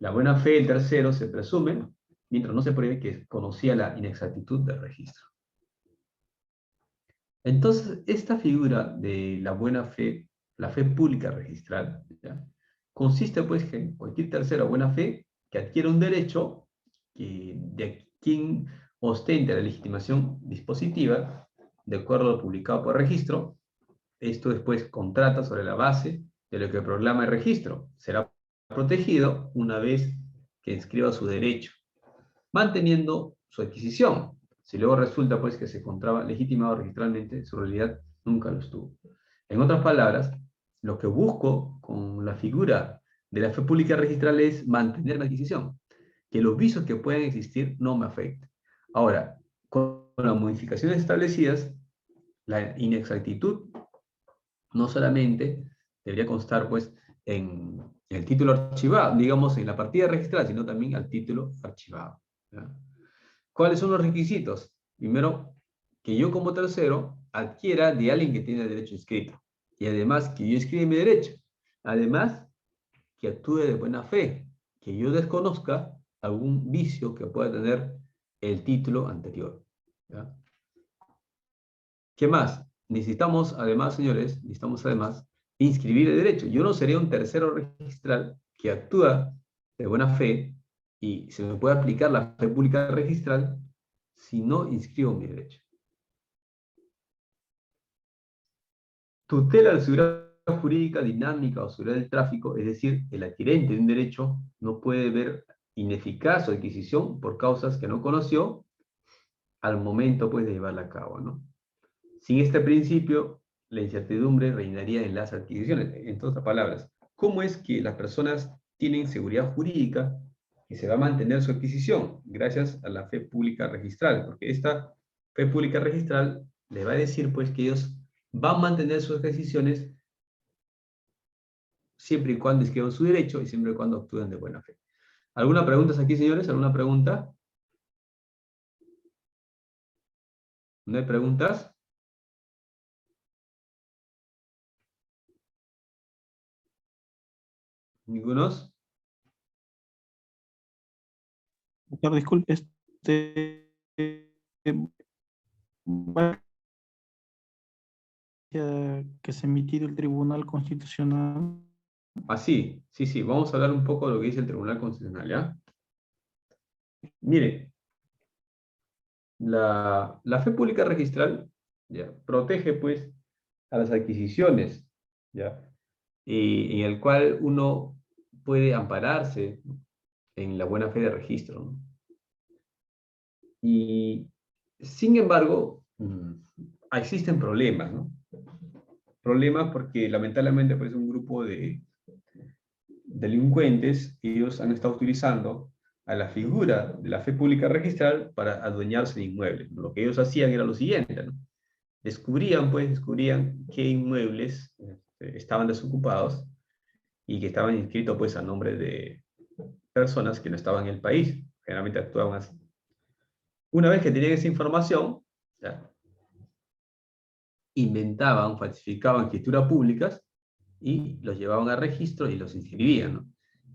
La buena fe del tercero se presume mientras no se pruebe que conocía la inexactitud del registro. Entonces, esta figura de la buena fe, la fe pública registral, ¿ya? Consiste pues en cualquier tercero buena fe que adquiera un derecho de quien ostente la legitimación dispositiva de acuerdo a lo publicado por registro. Esto después contrata sobre la base de lo que proclama el registro. Será protegido una vez que inscriba su derecho, manteniendo su adquisición. Si luego resulta pues que se encontraba legitimado registralmente, su realidad nunca lo estuvo. En otras palabras, lo que busco con la figura de la fe pública registral es mantener la adquisición, que los vicios que puedan existir no me afecten. Ahora, con las modificaciones establecidas, la inexactitud no solamente debería constar pues en el título archivado, digamos en la partida registral, sino también al título archivado. ¿Ya? ¿Cuáles son los requisitos? Primero, que yo como tercero adquiera de alguien que tiene derecho inscrito. Y además que yo inscriba mi derecho. Además, que actúe de buena fe. Que yo desconozca algún vicio que pueda tener el título anterior. ¿Ya? ¿Qué más? Necesitamos además, señores, inscribir el derecho. Yo no sería un tercero registral que actúa de buena fe y se me puede aplicar la fe pública registral si no inscribo mi derecho. Tutela de seguridad jurídica dinámica o seguridad del tráfico, es decir, el adquirente de un derecho no puede ver ineficaz su adquisición por causas que no conoció al momento pues, de llevarla a cabo, ¿no? Sin este principio, la incertidumbre reinaría en las adquisiciones. En otras palabras, ¿cómo es que las personas tienen seguridad jurídica que se va a mantener su adquisición? Gracias a la fe pública registral, porque esta fe pública registral le va a decir pues que ellos van a mantener sus adquisiciones siempre y cuando inscriban su derecho y siempre y cuando actúen de buena fe. ¿Alguna pregunta aquí, señores? ¿Alguna pregunta? ¿No hay preguntas? ¿Ningunos? Doctor, disculpe, que se emitió el Tribunal Constitucional. Ah, sí, vamos a hablar un poco de lo que dice el Tribunal Constitucional, ¿ya? Mire, la fe pública registral, ¿ya? Protege, pues, a las adquisiciones, ¿ya? Y en el cual uno puede ampararse, ¿no?, en la buena fe de registro, ¿no? Y, sin embargo, existen problemas, ¿no? Problemas porque, lamentablemente, pues, un grupo de delincuentes, ellos han estado utilizando a la figura de la fe pública registral para adueñarse de inmuebles. Lo que ellos hacían era lo siguiente, ¿no? Descubrían qué inmuebles estaban desocupados y que estaban inscritos pues a nombre de personas que no estaban en el país. Generalmente actuaban así. Una vez que tenían esa información, ¿ya?, inventaban, falsificaban escrituras públicas y los llevaban a registro y los inscribían, ¿no?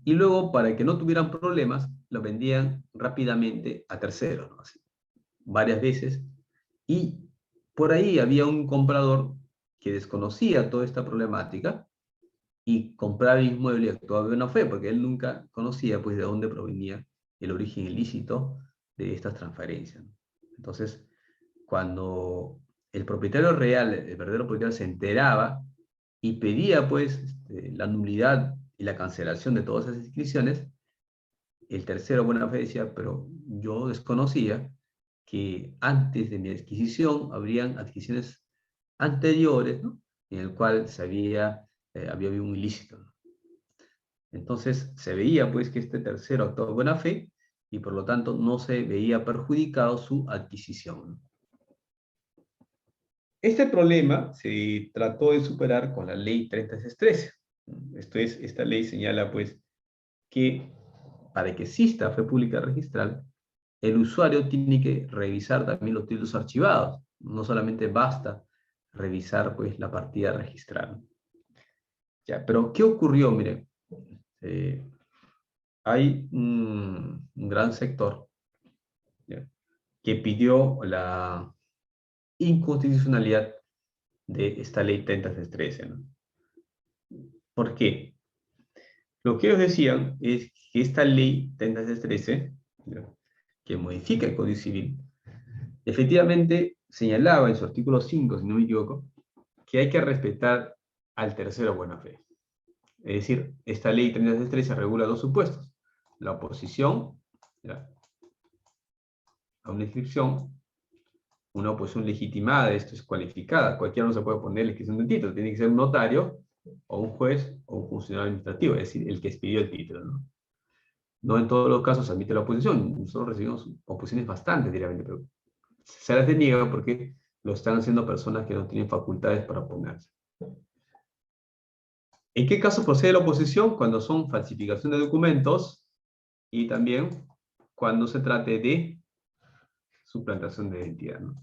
Y luego, para que no tuvieran problemas, los vendían rápidamente a terceros, ¿no? Así, varias veces, y por ahí había un comprador que desconocía toda esta problemática y compraba el inmueble y actuaba de buena fe, porque él nunca conocía pues de dónde provenía el origen ilícito de estas transferencias. Entonces, cuando el propietario real, el verdadero propietario, se enteraba y pedía pues la nulidad y la cancelación de todas esas inscripciones, el tercero buena fe decía, pero yo desconocía que antes de mi adquisición habrían adquisiciones anteriores, ¿no? En el cual había habido un ilícito, ¿no? Entonces se veía pues que este tercero actuó de buena fe y por lo tanto no se veía perjudicado su adquisición, ¿no? Este problema se trató de superar con la ley 3613. Esto es, esta ley señala pues que para que exista fe pública registral, el usuario tiene que revisar también los títulos archivados. No solamente basta revisar pues la partida registral. Ya, pero ¿qué ocurrió? Miren, hay un gran sector, ¿ya?, que pidió la inconstitucionalidad de esta ley 3613, ¿no? ¿Por qué? Lo que ellos decían es que esta ley 3613, ¿ya?, que modifica el Código Civil, efectivamente señalaba en su artículo 5, si no me equivoco, que hay que respetar al tercero buena fe. Es decir, esta ley 3613 regula dos supuestos: la oposición, ¿ya?, a una inscripción, una oposición legitimada, esto es cualificada, cualquiera no se puede poner la inscripción del título, tiene que ser un notario, o un juez, o un funcionario administrativo, es decir, el que expidió el título, ¿no? No en todos los casos se admite la oposición, nosotros recibimos oposiciones bastante directamente, pero se las deniega porque lo están haciendo personas que no tienen facultades para oponerse. ¿En qué caso procede la oposición? Cuando son falsificación de documentos y también cuando se trate de suplantación de identidad, ¿no?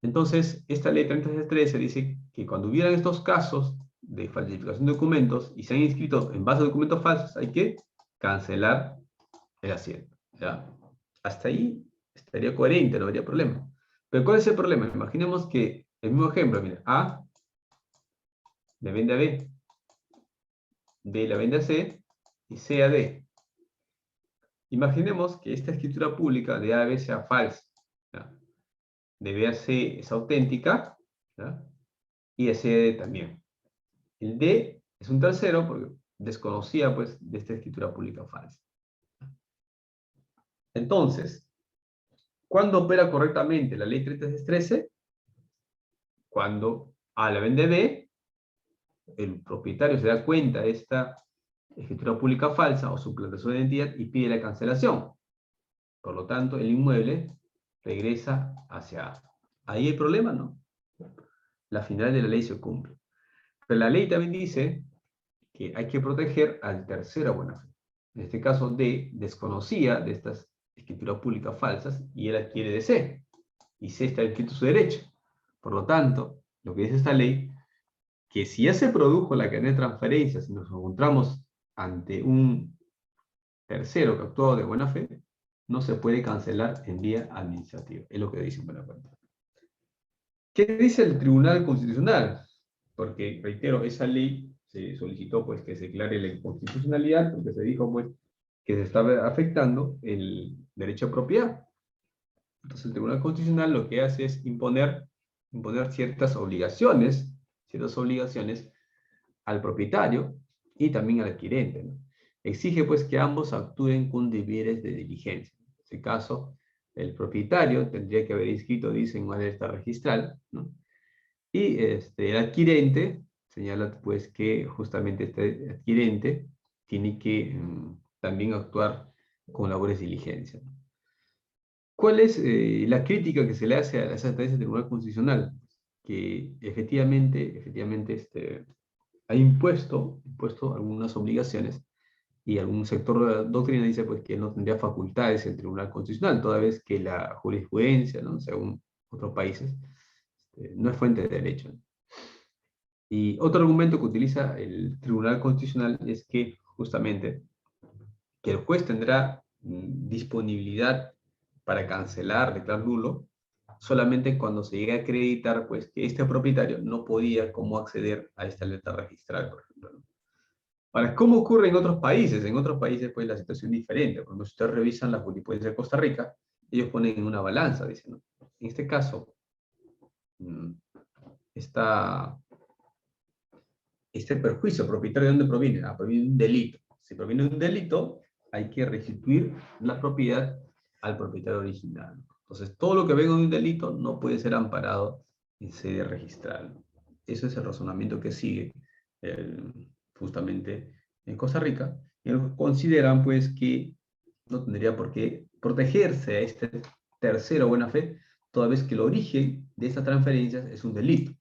Entonces, esta ley 3613 dice que cuando hubieran estos casos de falsificación de documentos y se han inscrito en base a documentos falsos, hay que cancelar el asiento, ¿ya? Hasta ahí estaría coherente, no habría problema. Pero ¿cuál es el problema? Imaginemos que, el mismo ejemplo, mira, A le vende a B, B le vende a C y C a D. Imaginemos que esta escritura pública de A a B sea falsa, ¿ya?, de B a C es auténtica, ¿ya?, y de C a D también. El D es un tercero porque desconocía pues de esta escritura pública falsa. Entonces, ¿cuándo opera correctamente la ley 3613? Cuando A la vende B, el propietario se da cuenta de esta escritura pública falsa o suplantación de identidad y pide la cancelación. Por lo tanto, el inmueble regresa hacia A. ¿Ahí hay problema? No. La finalidad de la ley se cumple. Pero la ley también dice que hay que proteger al tercero a buena fe. En este caso, D desconocía de estas escrituras públicas falsas y él adquiere de C. Y C está inscrito su derecho. Por lo tanto, lo que dice esta ley, que si ya se produjo la cadena de transferencias y nos encontramos ante un tercero que actuó de buena fe, no se puede cancelar en vía administrativa. Es lo que dice en buena cuenta. ¿Qué dice el Tribunal Constitucional? Porque, reitero, esa ley se solicitó pues que se declare la inconstitucionalidad porque se dijo pues que se estaba afectando el derecho a propiedad. Entonces el Tribunal Constitucional lo que hace es imponer ciertas obligaciones al propietario y también al adquirente, ¿no? Exige pues que ambos actúen con deberes de diligencia. En este caso, el propietario tendría que haber inscrito, dice, en una alerta registral, ¿no? Y el adquirente señala pues que justamente este adquirente tiene que también actuar con labores de diligencia, ¿no? ¿Cuál es la crítica que se le hace a esa sentencia del Tribunal Constitucional? Que efectivamente ha impuesto algunas obligaciones y algún sector de la doctrina dice pues que no tendría facultades el Tribunal Constitucional, toda vez que la jurisprudencia, ¿no?, según otros países, no es fuente de derecho. Y otro argumento que utiliza el Tribunal Constitucional es que justamente que el juez tendrá disponibilidad para cancelar, declarar nulo, solamente cuando se llega a acreditar pues, que este propietario no podía cómo acceder a esta letra registral, por ejemplo, ¿no? Ahora, ¿cómo ocurre en otros países? En otros países, pues, la situación es diferente. Por ejemplo, si ustedes revisan la jurisprudencia de Costa Rica, ellos ponen en una balanza, dicen, ¿no? En este caso, este perjuicio propietario, ¿de dónde proviene? Proviene de un delito. Si proviene de un delito, hay que restituir la propiedad al propietario original. Entonces, todo lo que venga de un delito no puede ser amparado en sede registral. Ese es el razonamiento que sigue justamente en Costa Rica. Y consideran, pues, que no tendría por qué protegerse a este tercero buena fe, toda vez que el origen de estas transferencias es un delito.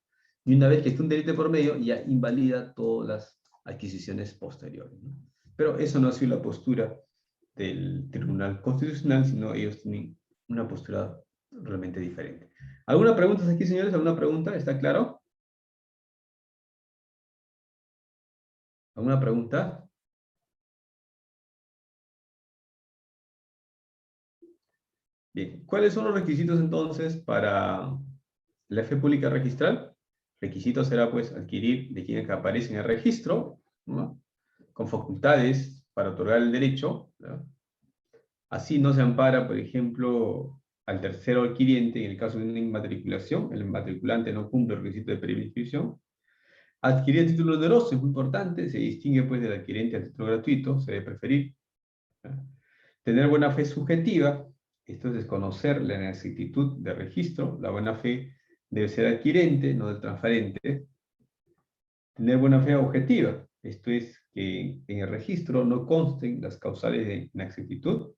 Y una vez que esté un delito por medio, ya invalida todas las adquisiciones posteriores, ¿no? Pero eso no ha sido la postura del Tribunal Constitucional, sino ellos tienen una postura realmente diferente. ¿Alguna pregunta aquí, señores? ¿Alguna pregunta? ¿Está claro? ¿Alguna pregunta? Bien, ¿cuáles son los requisitos entonces para la fe pública registral? Requisito será pues adquirir de quienes aparece en el registro, ¿no? Con facultades para otorgar el derecho, ¿no? Así no se ampara, por ejemplo, al tercero adquiriente en el caso de una inmatriculación, el inmatriculante no cumple el requisito de previa inscripción. Adquirir el título oneroso es muy importante, se distingue pues del adquirente al título gratuito, se debe preferir, ¿no? Tener buena fe subjetiva, esto es desconocer la inexactitud de registro, la buena fe debe ser adquirente, no del transferente. Tener buena fe objetiva, esto es que en el registro no consten las causales de inexactitud.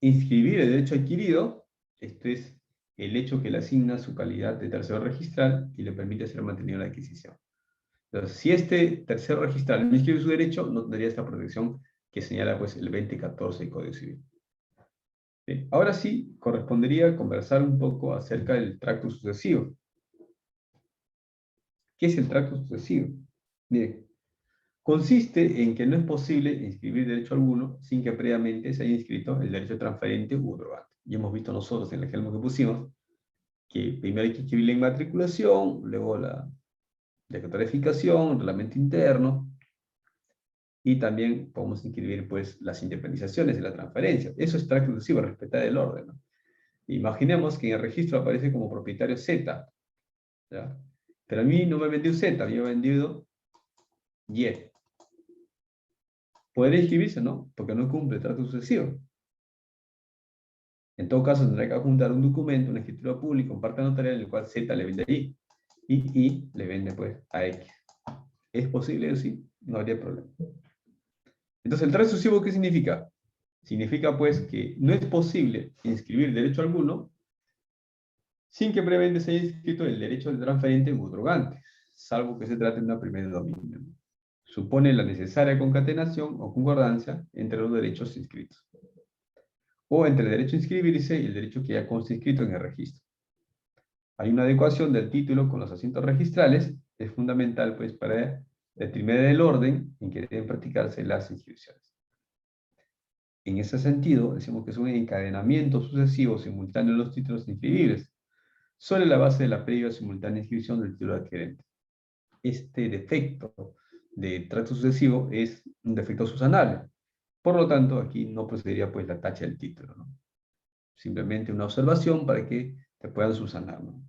Inscribir el derecho adquirido, esto es el hecho que le asigna su calidad de tercero registral y le permite ser mantenido en la adquisición. Entonces, si este tercero registral no inscribe su derecho, no tendría esta protección que señala pues, el 2014 del Código Civil. Bien, ahora sí, correspondería conversar un poco acerca del tracto sucesivo. ¿Qué es el tracto sucesivo? Miren, consiste en que no es posible inscribir derecho alguno sin que previamente se haya inscrito el derecho transferente u otorgante. Y hemos visto nosotros en el ejemplo que pusimos que primero hay que inscribir la inmatriculación, luego la declaratificación, el reglamento interno, y también podemos inscribir pues, las independizaciones de la transferencia. Eso es tracto sucesivo, respetar el orden, ¿no? Imaginemos que en el registro aparece como propietario Z, ¿ya? Pero a mí no me ha vendido Z, a mí me ha vendido Y. ¿Podría inscribirse? No, porque no cumple el trato sucesivo. En todo caso, tendrá que adjuntar un documento, una escritura pública, un parte notarial en el cual Z le vende a Y. Y Y le vende pues a X. ¿Es posible? Sí, no habría problema. Entonces, ¿el trato sucesivo qué significa? Significa pues que no es posible inscribir derecho alguno sin que previamente se haya inscrito el derecho del transferente u otorgante, salvo que se trate de una primera dominio. Supone la necesaria concatenación o concordancia entre los derechos inscritos, o entre el derecho a inscribirse y el derecho que ya consta inscrito en el registro. Hay una adecuación del título con los asientos registrales, es fundamental pues para determinar el orden en que deben practicarse las inscripciones. En ese sentido, decimos que es un encadenamiento sucesivo simultáneo de los títulos inscribibles, sobre la base de la previa simultánea inscripción del título adquirente. Este defecto de trato sucesivo es un defecto subsanable. Por lo tanto, aquí no procedería pues la tacha del título, ¿no? Simplemente una observación para que te puedan subsanar, ¿no?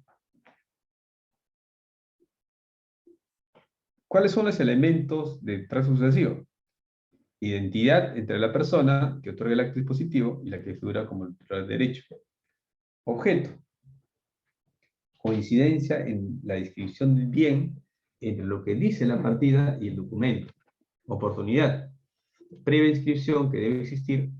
¿Cuáles son los elementos de trato sucesivo? Identidad entre la persona que otorga el acto dispositivo y la que figura como el titular del derecho. Objeto. Coincidencia en la descripción del bien entre lo que dice la partida y el documento. Oportunidad. Previa inscripción que debe existir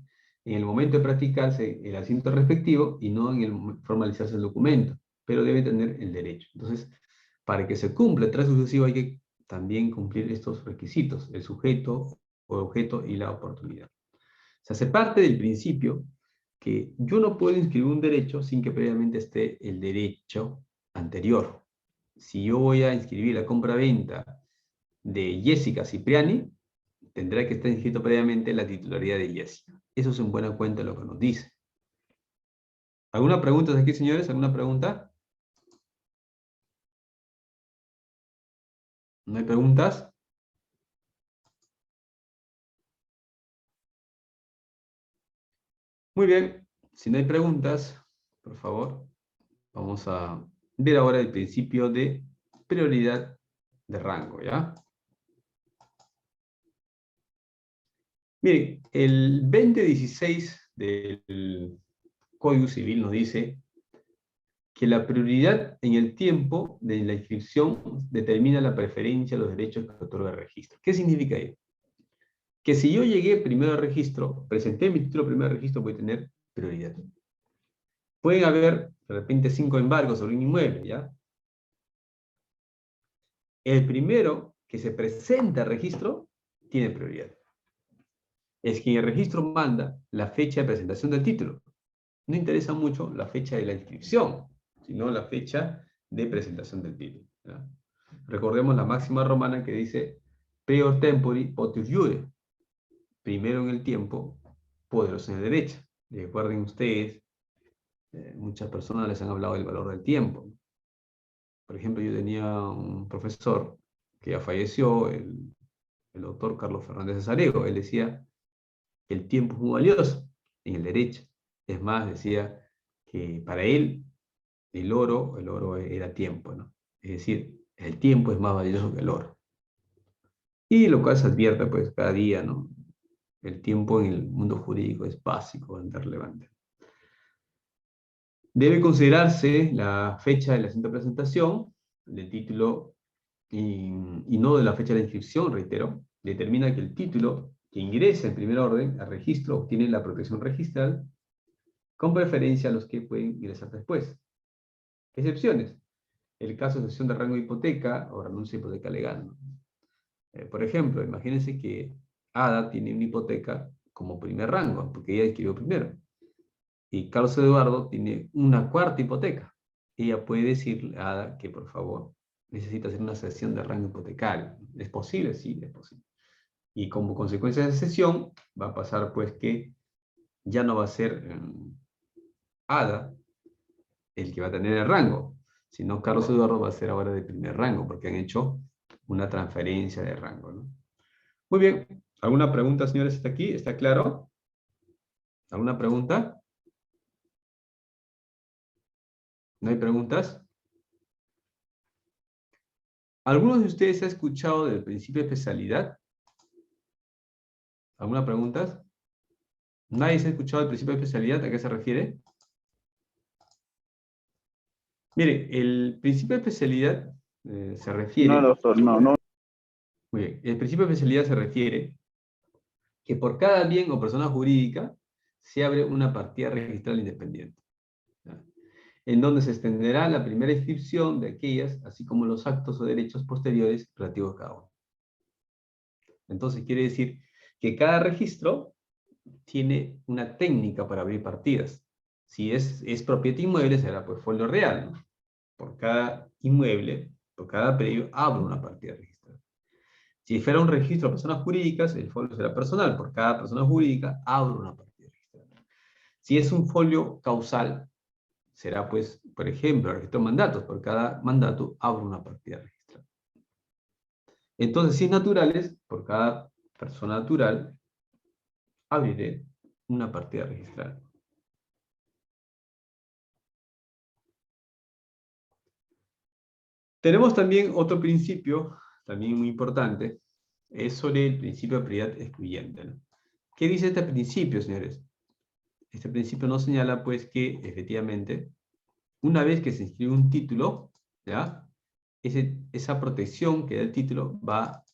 en el momento de practicarse el asiento respectivo y no en el formalizarse el documento, pero debe tener el derecho. Entonces, para que se cumpla el trato sucesivo hay que también cumplir estos requisitos, el sujeto o objeto y la oportunidad. O sea, se parte del principio que yo no puedo inscribir un derecho sin que previamente esté el derecho anterior. Si yo voy a inscribir la compra-venta de Jessica Cipriani, tendrá que estar inscrito previamente la titularidad de Jessica. Eso es en buena cuenta lo que nos dice. ¿Alguna pregunta aquí, señores? ¿Alguna pregunta? ¿No hay preguntas? Muy bien. Si no hay preguntas, por favor, vamos a ver ahora el principio de prioridad de rango, ¿ya? Miren, el 2016 del Código Civil nos dice que la prioridad en el tiempo de la inscripción determina la preferencia de los derechos que otorga el registro. ¿Qué significa ello? Que si yo llegué primero al registro, presenté mi título primero al registro, voy a tener prioridad. Pueden haber, de repente, 5 embargos sobre un inmueble, ¿ya? El primero que se presenta al registro tiene prioridad. Es que en el registro manda la fecha de presentación del título. No interesa mucho la fecha de la inscripción, sino la fecha de presentación del título, ¿ya? Recordemos la máxima romana que dice prior tempori potius iure. Primero en el tiempo, poderoso en el derecho. Recuerden ustedes, muchas personas les han hablado del valor del tiempo. Por ejemplo, yo tenía un profesor que ya falleció, el doctor Carlos Fernández de Sarego. Él decía que el tiempo es muy valioso en el derecho. Es más, decía que para él el oro era tiempo, ¿no? Es decir, el tiempo es más valioso que el oro. Y lo cual se advierte pues cada día, ¿no? El tiempo en el mundo jurídico es básico, es relevante. Debe considerarse la fecha de la cinta de presentación del título y no de la fecha de la inscripción, reitero. Determina que el título que ingresa en primer orden al registro obtiene la protección registral con preferencia a los que pueden ingresar después. Excepciones. El caso de cesión de rango de hipoteca o renuncia a hipoteca legal, ¿no? Por ejemplo, imagínense que Ada tiene una hipoteca como primer rango, porque ella adquirió primero. Y Carlos Eduardo tiene una cuarta hipoteca. Ella puede decirle a Ada que, por favor, necesita hacer una cesión de rango hipotecario. ¿Es posible? Sí, es posible. Y como consecuencia de esa cesión, va a pasar pues que ya no va a ser Ada el que va a tener el rango, sino Carlos Eduardo va a ser ahora de primer rango, porque han hecho una transferencia de rango, ¿no? Muy bien. ¿Alguna pregunta, señores, hasta aquí? ¿Está claro? ¿Alguna pregunta? ¿No hay preguntas? ¿Algunos de ustedes han escuchado del principio de especialidad? ¿Alguna pregunta? ¿Nadie se ha escuchado del principio de especialidad? ¿A qué se refiere? Mire, el principio de especialidad se refiere... No, doctor, no. Muy bien. El principio de especialidad se refiere que por cada bien o persona jurídica se abre una partida registral independiente, ¿ya? En donde se extenderá la primera inscripción de aquellas, así como los actos o derechos posteriores relativos a cada uno. Entonces quiere decir que cada registro tiene una técnica para abrir partidas. Si es propiedad inmueble, será pues folio real, ¿no? Por cada inmueble, por cada predio, abro una partida registral. Si fuera un registro de personas jurídicas, el folio será personal. Por cada persona jurídica, abro una partida registral. Si es un folio causal, será pues, por ejemplo, el registro de mandatos. Por cada mandato, abro una partida registral. Entonces, si es naturales, por cada persona natural, abriré una partida registral. Tenemos también otro principio, también muy importante, es sobre el principio de prioridad excluyente, ¿no? ¿Qué dice este principio, señores? Este principio nos señala, pues, que efectivamente, una vez que se inscribe un título, ¿ya? Esa protección que da el título va a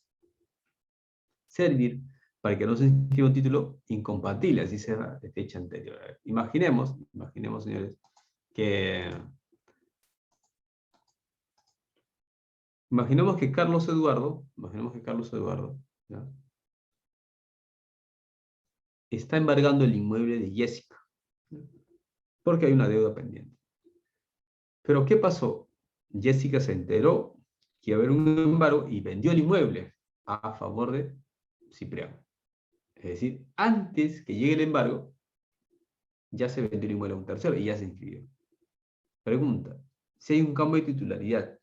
servir para que no se inscriba un título incompatible, así sea de fecha anterior. A ver, imaginemos, señores, que... Imaginemos que Carlos Eduardo, ¿ya? Está embargando el inmueble de Jessica, ¿ya? Porque hay una deuda pendiente. Pero ¿qué pasó? Jessica se enteró que iba a haber un embargo y vendió el inmueble a favor de Cipriano. Es decir, antes que llegue el embargo, ya se vendió el inmueble a un tercero y ya se inscribió. Pregunta, si hay un cambio de titularidad,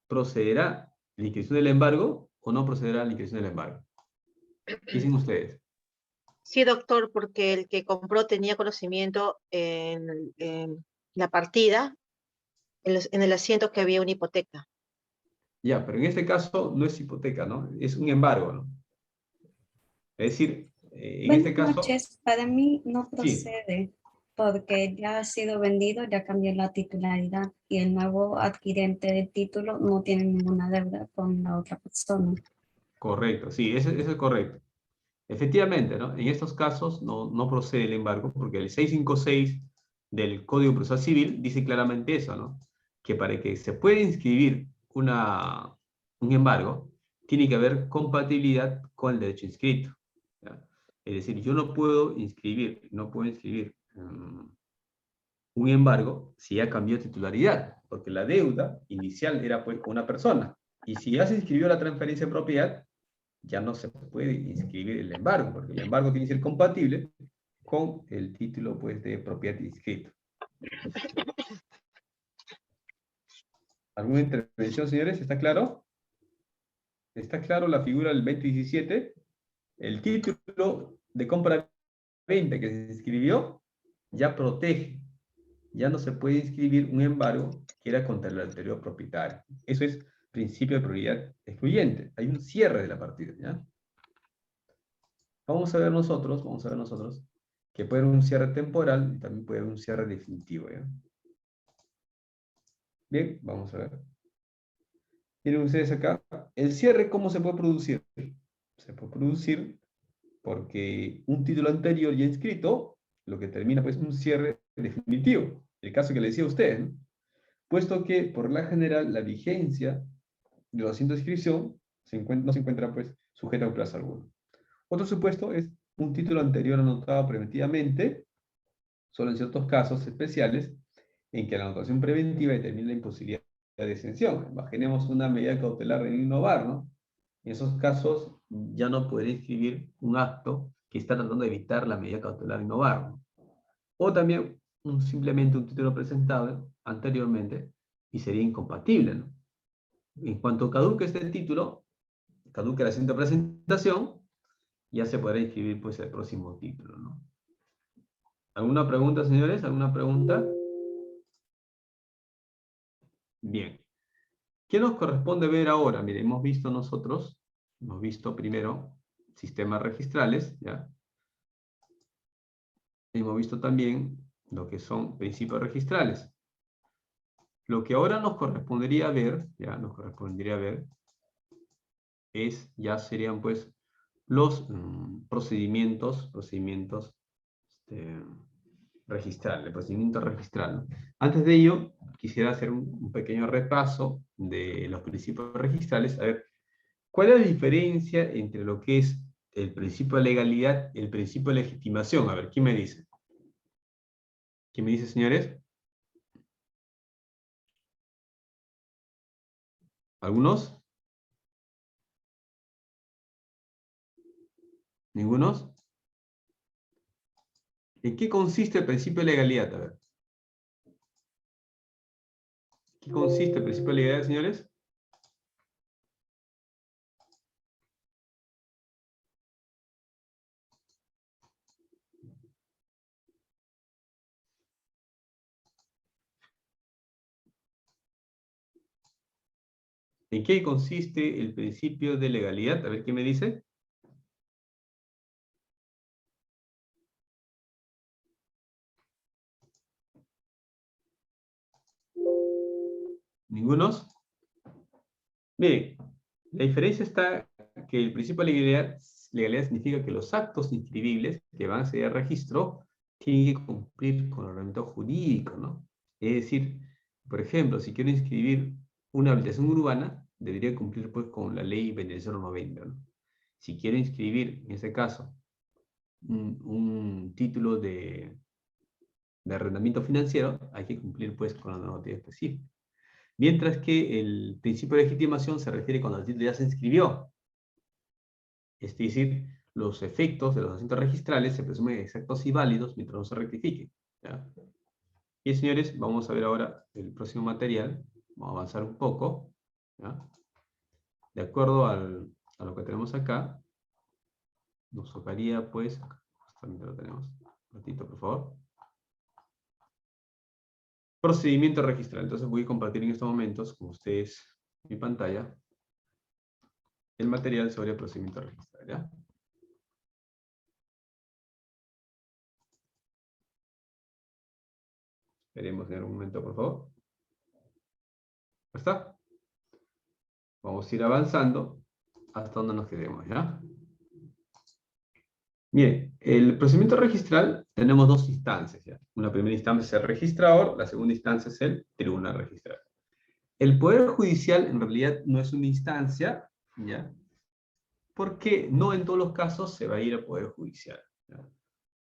¿procederá la inscripción del embargo o no procederá la inscripción del embargo? ¿Qué dicen ustedes? Sí, doctor, porque el que compró tenía conocimiento en la partida, en el asiento que había una hipoteca. Ya, pero en este caso no es hipoteca, ¿no? Es un embargo, ¿no? Es decir, en este Buenas caso, noches, para mí no sí, procede porque ya ha sido vendido, ya cambió la titularidad y el nuevo adquirente del título no tiene ninguna deuda con la otra persona. correcto, sí, eso es correcto. Efectivamente, ¿no? En estos casos no procede el embargo porque el 656 del Código Procesal Civil dice claramente eso, ¿no? Que para que se pueda inscribir un embargo, tiene que haber compatibilidad con el derecho inscrito, ¿ya? Es decir, yo no puedo inscribir un embargo si ya cambió titularidad, porque la deuda inicial era pues con una persona, y si ya se inscribió la transferencia de propiedad, ya no se puede inscribir el embargo, porque el embargo tiene que ser compatible con el título pues, de propiedad inscrito. ¿Alguna intervención, señores? ¿Está claro? ¿Está claro la figura del 2017? El título de compra-venta que se inscribió ya protege. Ya no se puede inscribir un embargo que era contra el anterior propietario. Eso es principio de prioridad excluyente. Hay un cierre de la partida, ¿ya? Vamos a ver nosotros que puede haber un cierre temporal y también puede haber un cierre definitivo, ¿ya? Bien, vamos a ver. Miren ustedes acá, el cierre, ¿cómo se puede producir? Se puede producir porque un título anterior ya inscrito, lo que termina pues un cierre definitivo. El caso que le decía a ustedes, ¿no? Puesto que por la general la vigencia de los asientos de inscripción no se encuentra pues sujeta a un plazo alguno. Otro supuesto es un título anterior anotado preventivamente, solo en ciertos casos especiales, en que la anotación preventiva determina la imposibilidad de exención. Imaginemos una medida cautelar en innovar, ¿no? En esos casos ya no podría inscribir un acto que está tratando de evitar la medida cautelar innovar, ¿no? O también simplemente un título presentado anteriormente y sería incompatible, ¿no? En cuanto caduque este título, caduque el asiento de presentación, ya se podrá inscribir pues el próximo título, ¿no? ¿Alguna pregunta, señores? ¿Alguna pregunta? Bien. ¿Qué nos corresponde ver ahora? Mire, hemos visto primero sistemas registrales, ¿ya? Hemos visto también lo que son principios registrales. Lo que ahora nos correspondería ver, ya serían pues los procedimientos registral, el procedimiento registral, ¿no? Antes de ello, quisiera hacer un pequeño repaso de los principios registrales. A ver, ¿cuál es la diferencia entre lo que es el principio de legalidad y el principio de legitimación? A ver, ¿quién me dice? ¿Quién me dice, señores? ¿Algunos? ¿Ningunos? ¿En qué consiste el principio de legalidad? A ver. ¿Qué consiste el principio de legalidad, señores? ¿En qué consiste el principio de legalidad? A ver, ¿quién me dice? ¿Ningunos? Miren, la diferencia está que el principio de legalidad significa que los actos inscribibles que van a ser de registro tienen que cumplir con el ordenamiento jurídico, ¿no? Es decir, por ejemplo, si quiero inscribir una habilitación urbana, debería cumplir pues con la ley 20090, ¿no? Si quiero inscribir, en ese caso, un título de arrendamiento financiero, hay que cumplir pues con la normativa específica. Mientras que el principio de legitimación se refiere cuando el título ya se inscribió. Es decir, los efectos de los asientos registrales se presumen exactos y válidos mientras no se rectifiquen. ¿Ya? Y señores, vamos a ver ahora el próximo material. Vamos a avanzar un poco. ¿Ya? De acuerdo a lo que tenemos acá, nos tocaría, pues, justamente lo tenemos. Un ratito, por favor. Procedimiento registral. Entonces voy a compartir en estos momentos con ustedes mi pantalla el material sobre el procedimiento registral. ¿Ya? Esperemos en un momento, por favor. ¿Ya está? Vamos a ir avanzando hasta donde nos quedemos, ¿ya? Bien, el procedimiento registral tenemos dos instancias, ¿ya? Una primera instancia es el registrador, la segunda instancia es el tribunal registral. El Poder Judicial en realidad no es una instancia, ¿ya? Porque no en todos los casos se va a ir al Poder Judicial, ¿ya?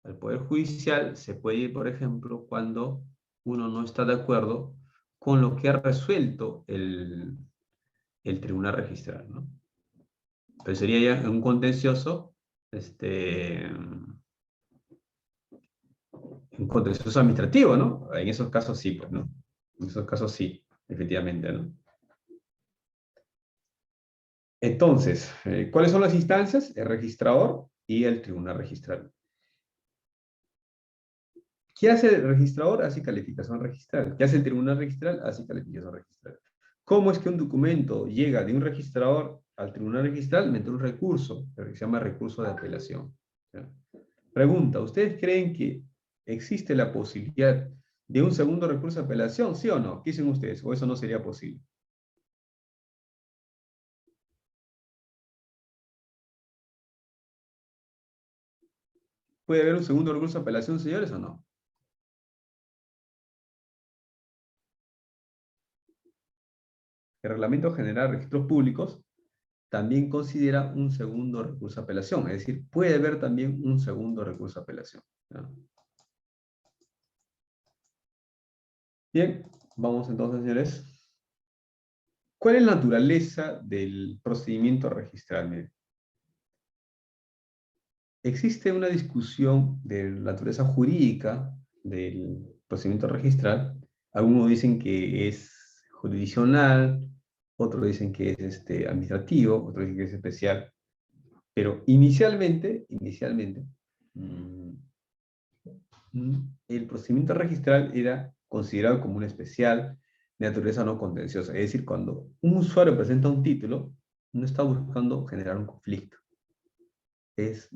Al Poder Judicial se puede ir, por ejemplo, cuando uno no está de acuerdo con lo que ha resuelto el tribunal registral, ¿no? Pero sería ya un contencioso, un contencioso administrativo, ¿no? En esos casos sí, pues, ¿no? En esos casos sí, efectivamente, ¿no? Entonces, ¿cuáles son las instancias? El registrador y el tribunal registral. ¿Qué hace el registrador? Hace calificación registral. ¿Qué hace el tribunal registral? Hace calificación registral. ¿Cómo es que un documento llega de un registrador al tribunal registral? Mediante un recurso, que se llama recurso de apelación. ¿Ya? Pregunta, ¿ustedes creen que existe la posibilidad de un segundo recurso de apelación? ¿Sí o no? ¿Qué dicen ustedes? ¿O eso no sería posible? ¿Puede haber un segundo recurso de apelación, señores, o no? El Reglamento General de Registros Públicos también considera un segundo recurso de apelación, es decir, puede haber también un segundo recurso de apelación. ¿Ya? Bien, vamos entonces, señores. ¿Cuál es la naturaleza del procedimiento registral? Miren. Existe una discusión de la naturaleza jurídica del procedimiento registral. Algunos dicen que es jurisdiccional, otros dicen que es administrativo, otros dicen que es especial. Pero inicialmente, el procedimiento registral era considerado como un especial de naturaleza no contenciosa. Es decir, cuando un usuario presenta un título, no está buscando generar un conflicto. Es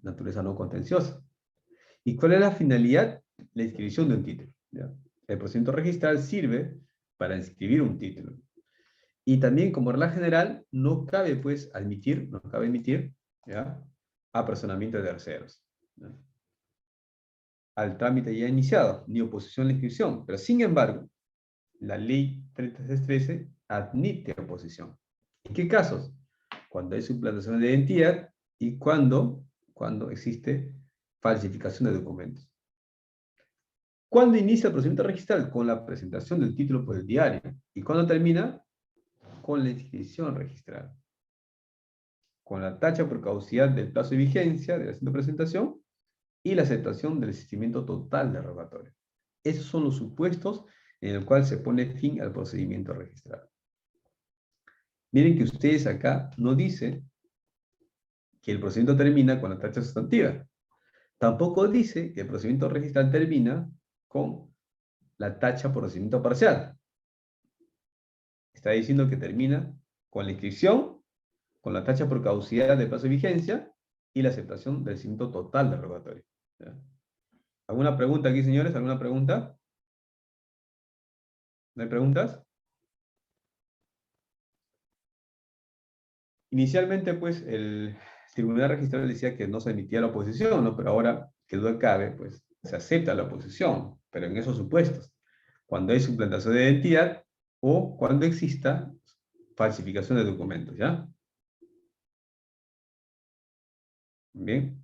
naturaleza no contenciosa. ¿Y cuál es la finalidad? La inscripción de un título. ¿Ya? El procedimiento registral sirve para inscribir un título. Y también, como regla general, no cabe, pues, emitir, ¿ya? Apersonamiento de terceros, ¿ya? Al trámite ya iniciado, ni oposición a la inscripción. Pero, sin embargo, la ley 3613 admite oposición. ¿En qué casos? Cuando hay suplantación de identidad y cuando existe falsificación de documentos. ¿Cuándo inicia el procedimiento registral? Con la presentación del título por el diario. ¿Y cuándo termina? Con la inscripción registral. Con la tacha por caducidad del plazo de vigencia de la asiento de presentación y la aceptación del desistimiento total de rogatorio. Esos son los supuestos en el cual se pone fin al procedimiento registral. Miren que ustedes acá no dicen que el procedimiento termina con la tacha sustantiva. Tampoco dice que el procedimiento registral termina con la tacha por procedimiento parcial. Está diciendo que termina con la inscripción, con la tacha por caducidad del plazo de vigencia y la aceptación del desistimiento total de rogatorio. ¿Ya? ¿Alguna pregunta aquí, señores? ¿Alguna pregunta? ¿No hay preguntas? Inicialmente, pues, el tribunal registral decía que no se admitía la oposición, ¿no? Pero ahora, que duda cabe, pues, se acepta la oposición, pero en esos supuestos. Cuando hay suplantación de identidad o cuando exista falsificación de documentos, ¿ya? Bien.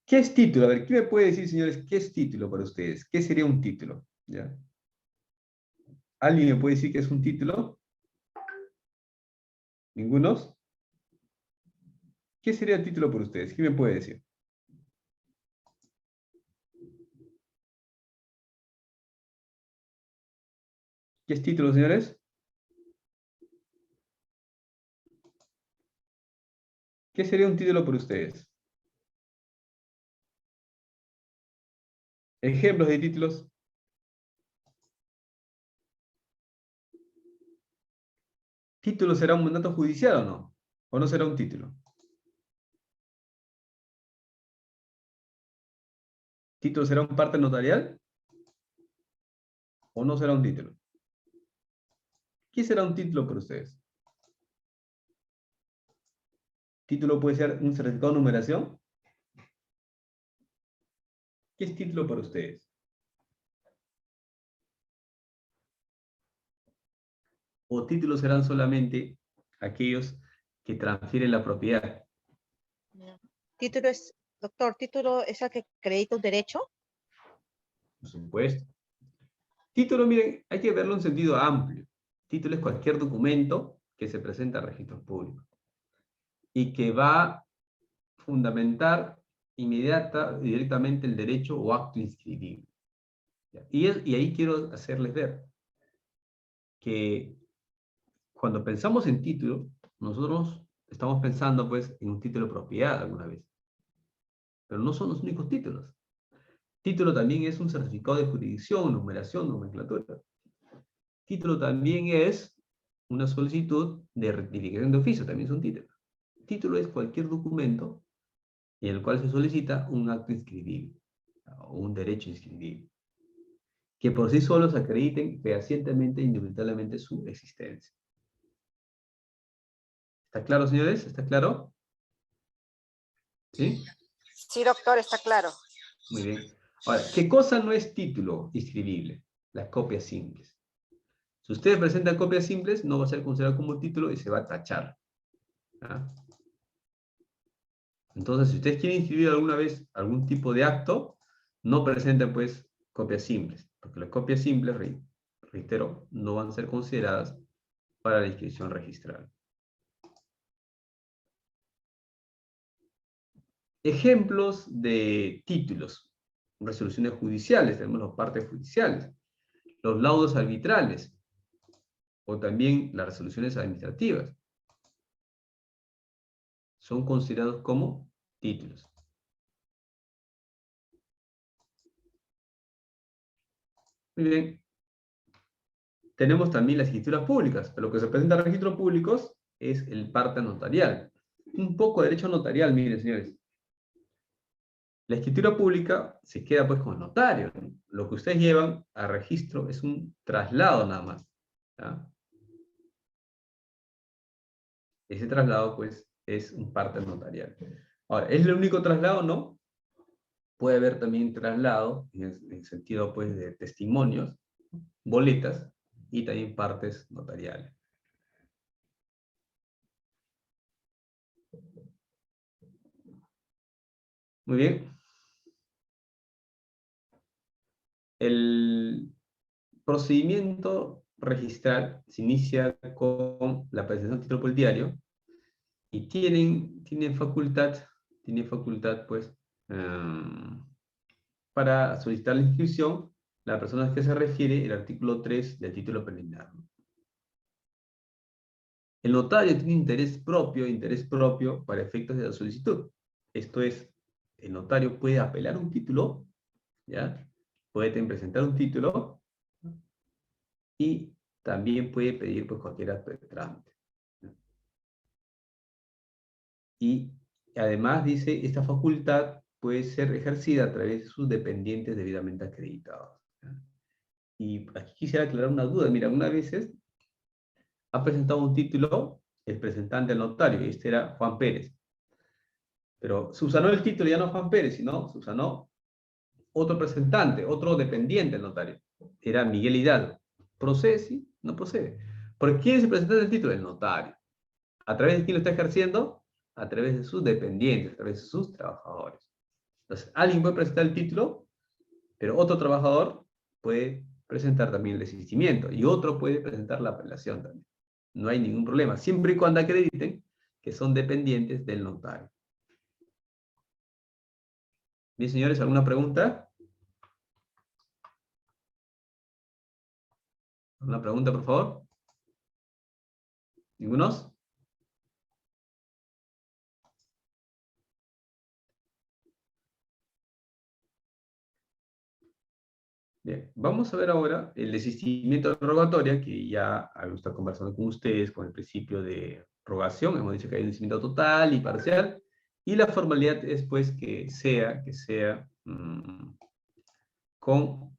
¿Qué es título? A ver, ¿qué me puede decir, señores? ¿Qué es título para ustedes? ¿Qué sería un título? ¿Ya? ¿Alguien me puede decir qué es un título? ¿Ninguno? ¿Qué sería el título por ustedes? ¿Qué me puede decir? ¿Qué es título, señores? ¿Qué sería un título por ustedes? Ejemplos de títulos. ¿Título será un mandato judicial o no? ¿O no será un título? ¿Título será un parte notarial? ¿O no será un título? ¿Qué será un título para ustedes? ¿Título puede ser un certificado de numeración? ¿Qué es título para ustedes? ¿O títulos serán solamente aquellos que transfieren la propiedad? Título es, doctor, título es el que acredita un derecho. Por supuesto. Título, miren, hay que verlo en sentido amplio. Título es cualquier documento que se presenta a registros públicos y que va a fundamentar inmediata y directamente el derecho o acto inscribible. Y ahí quiero hacerles ver que cuando pensamos en título, nosotros estamos pensando pues en un título de propiedad alguna vez. Pero no son los únicos títulos. Título también es un certificado de jurisdicción, numeración, nomenclatura. Título también es una solicitud de rectificación de oficio, también son títulos. Título es cualquier documento en el cual se solicita un acto inscribible o un derecho inscribible, que por sí solos acrediten fehacientemente e indubtablemente su existencia. ¿Está claro, señores? ¿Está claro? ¿Sí? Sí, doctor, está claro. Muy bien. Ahora, ¿qué cosa no es título inscribible? Las copias simples. Si ustedes presentan copias simples, no va a ser considerado como título y se va a tachar. ¿Ah? Entonces, si ustedes quieren inscribir alguna vez algún tipo de acto, no presenten pues copias simples, porque las copias simples, reitero, no van a ser consideradas para la inscripción registral. Ejemplos de títulos. Resoluciones judiciales, tenemos las partes judiciales, los laudos arbitrales, o también las resoluciones administrativas. Son considerados como títulos. Muy bien. Tenemos también las escrituras públicas, pero lo que se presenta a registros públicos es el parte notarial. Un poco de derecho notarial, miren, señores. La escritura pública se queda pues con el notario, ¿no? Lo que ustedes llevan a registro es un traslado nada más, ¿ya? Ese traslado pues es un parte notarial. Ahora, ¿es el único traslado? No. Puede haber también traslado en el sentido pues de testimonios, boletas y también partes notariales. Muy bien. El procedimiento registral se inicia con la presentación de título por el diario y tienen facultad pues, para solicitar la inscripción la persona a que se refiere el artículo 3 del título preliminar. El notario tiene interés propio para efectos de la solicitud. Esto es, el notario puede apelar un título, ¿ya? Puede presentar un título y también puede pedir pues, cualquier acto de trámite. Y además dice, esta facultad puede ser ejercida a través de sus dependientes debidamente acreditados. ¿Ya? Y aquí quisiera aclarar una duda. Mira, una vez ha presentado un título el presentante al notario, y este era Juan Pérez. Pero se usanó el título ya no Juan Pérez, sino se usanó otro presentante, otro dependiente del notario. Era Miguel Hidalgo. ¿Procede? Sí, no procede. ¿Por quién es el presentante del título? El notario. ¿A través de quién lo está ejerciendo? A través de sus dependientes, a través de sus trabajadores. Entonces, alguien puede presentar el título, pero otro trabajador puede presentar también el desistimiento y otro puede presentar la apelación también. No hay ningún problema, siempre y cuando acrediten que son dependientes del notario. Bien, señores, ¿alguna pregunta? ¿Alguna pregunta, por favor? ¿Ningunos? Bien, vamos a ver ahora el desistimiento de rogatoria, que ya habíamos estado conversando con ustedes con el principio de rogación. Hemos dicho que hay un desistimiento total y parcial, y la formalidad es pues que sea con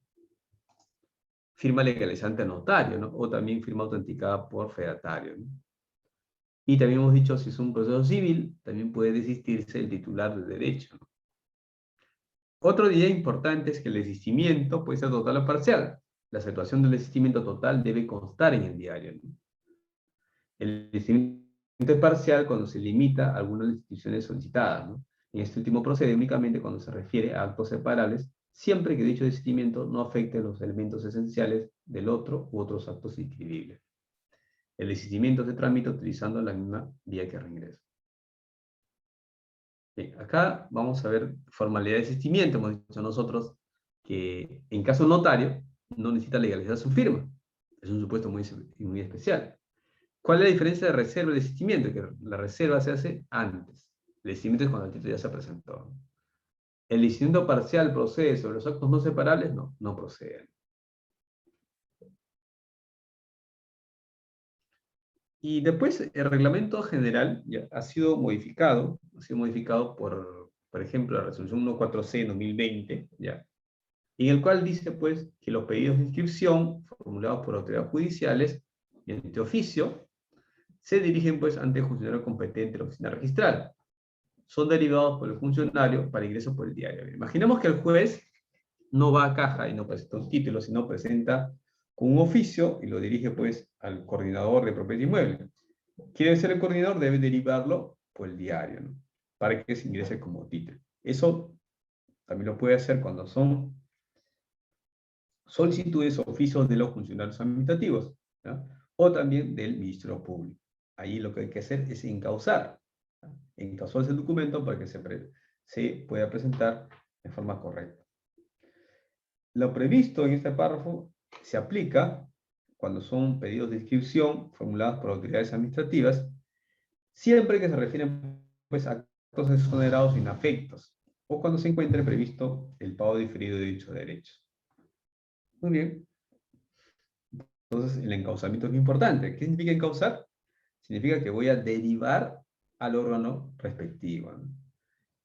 firma legalizante notario, ¿no? O también firma autenticada por fedatario, ¿no? Y también hemos dicho, si es un proceso civil, también puede desistirse el titular de derecho, ¿no? Otro día importante es que el desistimiento puede ser total o parcial. La situación del desistimiento total debe constar en el diario, ¿no? El desistimiento es parcial cuando se limita a algunas de las instituciones solicitadas, ¿no? En este último procede únicamente cuando se refiere a actos separables, siempre que dicho desistimiento no afecte los elementos esenciales del otro u otros actos inscribibles. El desistimiento se tramita utilizando la misma vía que reingreso. Bien, acá vamos a ver formalidad de desistimiento. Hemos dicho nosotros que en caso notario no necesita legalizar su firma. Es un supuesto muy especial. ¿Cuál es la diferencia de reserva y desistimiento? Que la reserva se hace antes. El desistimiento es cuando el título ya se presentó. ¿El desistimiento parcial procede sobre los actos no separables? No, no procede. Y después el reglamento general ya ha sido modificado por ejemplo, la resolución 146/2020, ¿ya? En el cual dice pues que los pedidos de inscripción formulados por autoridades judiciales mediante oficio se dirigen pues ante el funcionario competente de la oficina registral. Son derivados por el funcionario para ingreso por el diario. Imaginemos que el juez no va a caja y no presenta un título, sino presenta con un oficio y lo dirige pues al coordinador de propiedad inmueble. Quiere ser el coordinador, debe derivarlo por el diario, ¿no? Para que se ingrese como título. Eso también lo puede hacer cuando son solicitudes o oficios de los funcionarios administrativos, ¿no? O también del Ministerio Público. Ahí lo que hay que hacer es encauzar. Encauzar ese documento para que se pueda presentar de forma correcta. Lo previsto en este párrafo se aplica cuando son pedidos de inscripción formulados por autoridades administrativas, siempre que se refieren pues, a actos exonerados o inafectos, o cuando se encuentre previsto el pago diferido de dichos derechos. Muy bien. Entonces, el encauzamiento es muy importante. ¿Qué significa encauzar? Significa que voy a derivar al órgano respectivo, ¿no?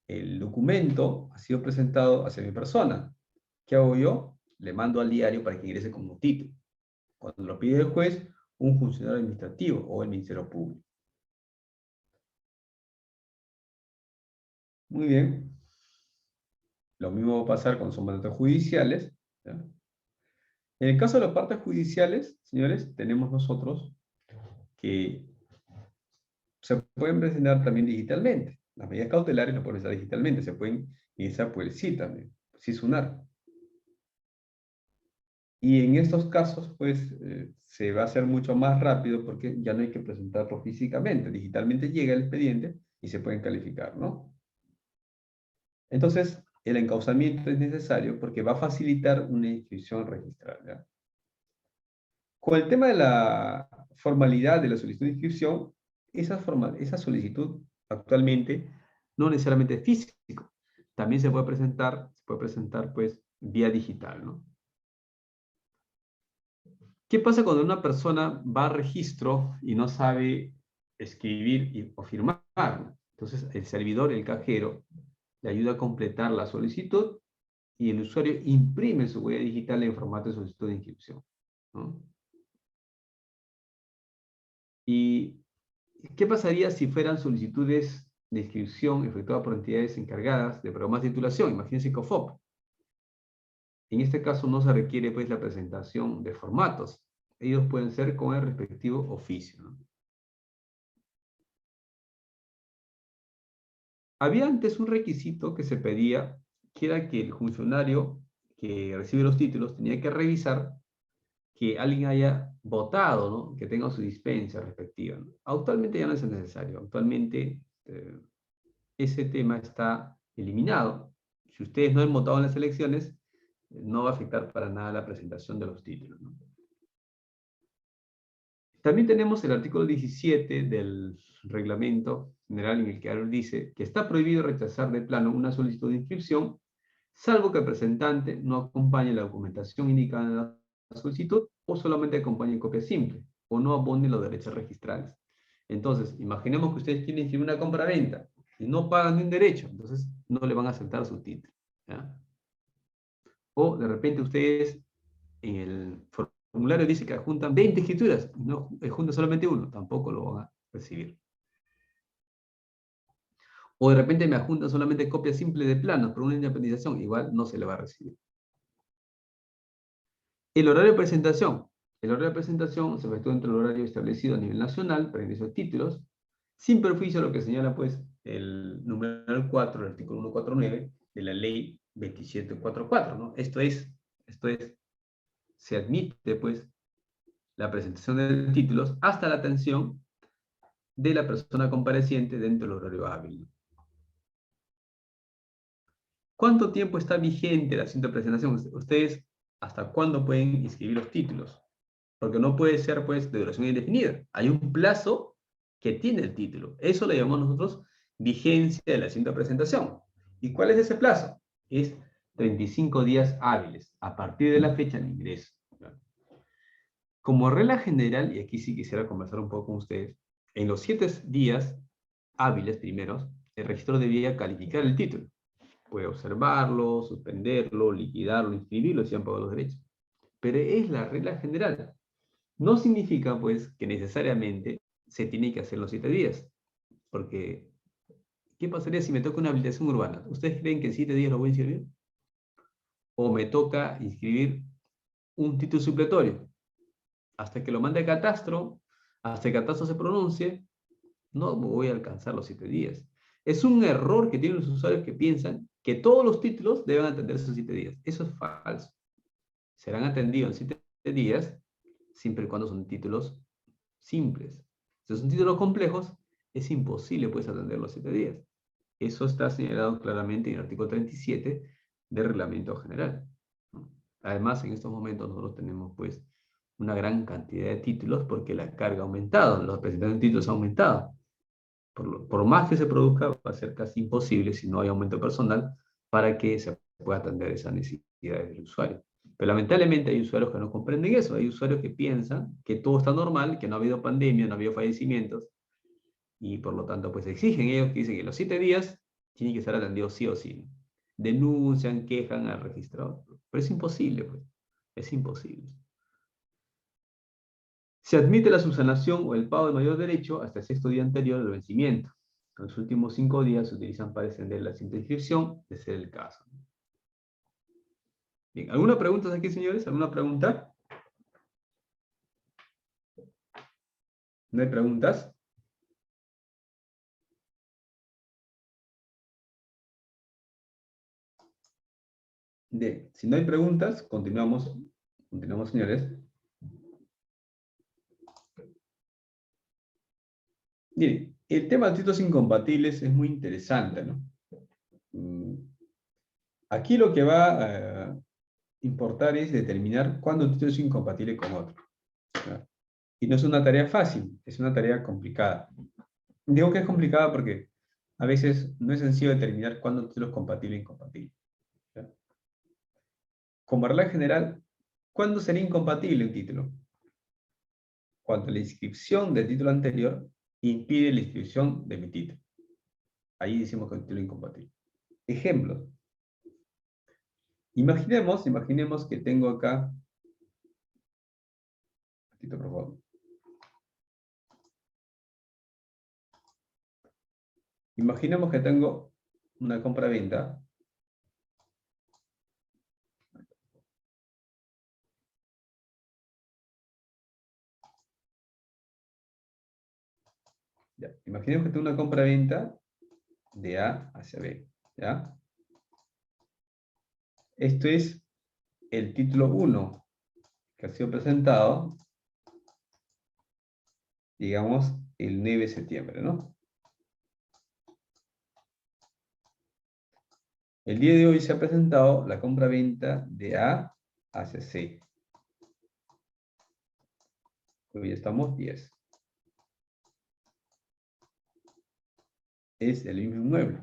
El documento ha sido presentado hacia mi persona. ¿Qué hago yo? Le mando al diario para que ingrese como título. Cuando lo pide el juez, un funcionario administrativo o el Ministerio Público. Muy bien. Lo mismo va a pasar con son mandatos judiciales, ¿ya? En el caso de las partes judiciales, señores, tenemos nosotros que se pueden presentar también digitalmente. Las medidas cautelares no pueden estar digitalmente, se pueden iniciar por el CIT también, SISUNAR. Y en estos casos, pues, se va a hacer mucho más rápido porque ya no hay que presentarlo físicamente. Digitalmente llega el expediente y se pueden calificar, ¿no? Entonces, el encauzamiento es necesario porque va a facilitar una inscripción registral, ¿ya? Con el tema de la formalidad de la solicitud de inscripción, esa solicitud actualmente no necesariamente es físico. También se puede presentar pues vía digital, ¿no? ¿Qué pasa cuando una persona va a registro y no sabe escribir o firmar? Entonces el servidor, el cajero, le ayuda a completar la solicitud y el usuario imprime su huella digital en formato de solicitud de inscripción, ¿no? ¿Y qué pasaría si fueran solicitudes de inscripción efectuadas por entidades encargadas de programas de titulación? Imagínense COFOP. En este caso no se requiere pues la presentación de formatos. Ellos pueden ser con el respectivo oficio, ¿no? Había antes un requisito que se pedía, que era que el funcionario que recibe los títulos tenía que revisar que alguien haya votado, ¿no? Que tenga su dispensa respectiva, ¿no? Actualmente ya no es necesario. Actualmente ese tema está eliminado. Si ustedes no han votado en las elecciones, no va a afectar para nada la presentación de los títulos, ¿no? También tenemos el artículo 17 del reglamento general en el que dice que está prohibido rechazar de plano una solicitud de inscripción, salvo que el presentante no acompañe la documentación indicada en la solicitud o solamente acompañe copia simple o no abone los derechos registrales. Entonces, imaginemos que ustedes quieren inscribir una compra-venta y no pagan ni un derecho, entonces no le van a aceptar su título, ¿ya? O de repente ustedes en el formulario dice que adjuntan 20 escrituras y no adjuntan solamente uno, tampoco lo van a recibir. O de repente me adjuntan solamente copia simple de planos por una independización, igual no se le va a recibir. El horario de presentación. El horario de presentación se efectúa dentro del horario establecido a nivel nacional para ingreso de títulos, sin perjuicio de lo que señala pues el numeral 4 del artículo 149 de la ley 2744, ¿no? Esto es, se admite pues la presentación de títulos hasta la atención de la persona compareciente dentro del horario hábil. ¿Cuánto tiempo está vigente la cinta de presentación? Ustedes, ¿hasta cuándo pueden inscribir los títulos? Porque no puede ser, pues, de duración indefinida. Hay un plazo que tiene el título. Eso le llamamos nosotros vigencia de la cinta de presentación. ¿Y cuál es ese plazo? Es 35 días hábiles, a partir de la fecha de ingreso. Como regla general, y aquí sí quisiera conversar un poco con ustedes, en los 7 días hábiles primeros, el registro debía calificar el título. Puede observarlo, suspenderlo, liquidarlo, inscribirlo si han pagado los derechos. Pero es la regla general. No significa, pues, que necesariamente se tiene que hacer los 7 días. Porque, ¿qué pasaría si me toca una habilitación urbana? ¿Ustedes creen que en 7 días lo voy a inscribir? ¿O me toca inscribir un título supletorio? Hasta que lo mande a catastro, hasta que el catastro se pronuncie, no voy a alcanzar los 7 días. Es un error que tienen los usuarios que piensan que todos los títulos deben atenderse en 7 días. Eso es falso. Serán atendidos en 7 días, siempre y cuando son títulos simples. Si son títulos complejos, es imposible pues atender los 7 días. Eso está señalado claramente en el artículo 37 del Reglamento General. Además, en estos momentos nosotros tenemos pues una gran cantidad de títulos porque la carga ha aumentado, los presentaciones de títulos han aumentado. Por más que se produzca, va a ser casi imposible, si no hay aumento personal, para que se pueda atender esas necesidades del usuario. Pero lamentablemente hay usuarios que no comprenden eso, hay usuarios que piensan que todo está normal, que no ha habido pandemia, no ha habido fallecimientos, y por lo tanto pues exigen ellos que dicen que los 7 días tienen que ser atendidos sí o sí. Denuncian, quejan al registrador, pero es imposible, pues, es imposible. Se admite la subsanación o el pago de mayor derecho hasta el 6º día anterior del vencimiento. Los últimos 5 días se utilizan para extender la cinta de inscripción, de ser el caso. Bien, ¿alguna pregunta aquí, señores? ¿Alguna pregunta? ¿No hay preguntas? Bien, si no hay preguntas, continuamos. Continuamos, señores. Miren, el tema de títulos incompatibles es muy interesante, ¿no? Aquí lo que va a importar es determinar cuándo un título es incompatible con otro, ¿no? Y no es una tarea fácil, es una tarea complicada. Digo que es complicada porque a veces no es sencillo determinar cuándo un título es compatible e incompatible, ¿no? Como regla general, ¿cuándo sería incompatible un título? Cuando la inscripción del título anterior impide la inscripción de mi título. Ahí decimos que es un título incompatible. Ejemplos. Imaginemos que tengo acá, por favor. Imaginemos que tengo una compra-venta ya. Imaginemos que tengo una compra-venta de A hacia B, ¿ya? Esto es el título 1 que ha sido presentado, digamos, el 9 de septiembre, ¿no? El día de hoy se ha presentado la compra-venta de A hacia C. Hoy estamos 10. Es el mismo inmueble.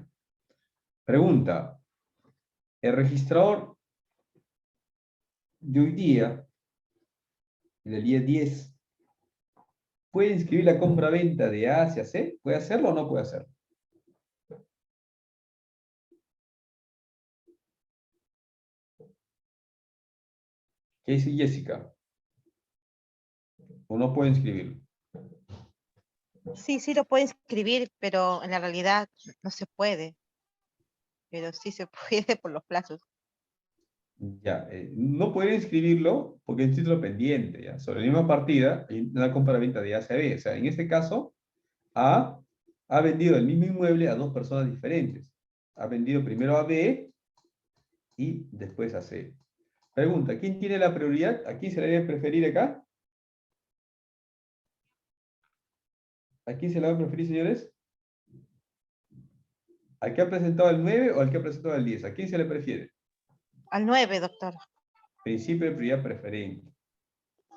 Pregunta, el registrador de hoy día, del día 10, ¿puede inscribir la compra-venta de A hacia C? ¿Puede hacerlo o no puede hacerlo? ¿Qué dice Jessica? ¿O no puede inscribirlo? Sí, sí lo puede inscribir, pero en la realidad no se puede. Pero sí se puede por los plazos. Ya, no puede inscribirlo porque es título pendiente, ¿ya? Sobre la misma partida, hay una compra-venta de A hacia B. O sea, en este caso, A ha vendido el mismo inmueble a dos personas diferentes. Ha vendido primero a B y después a C. Pregunta, ¿quién tiene la prioridad? ¿A quién se le debe preferir acá? ¿A quién se le va a preferir, señores? ¿Al que ha presentado el 9 o al que ha presentado el 10? ¿A quién se le prefiere? Al 9, doctor. Principio de prioridad preferente.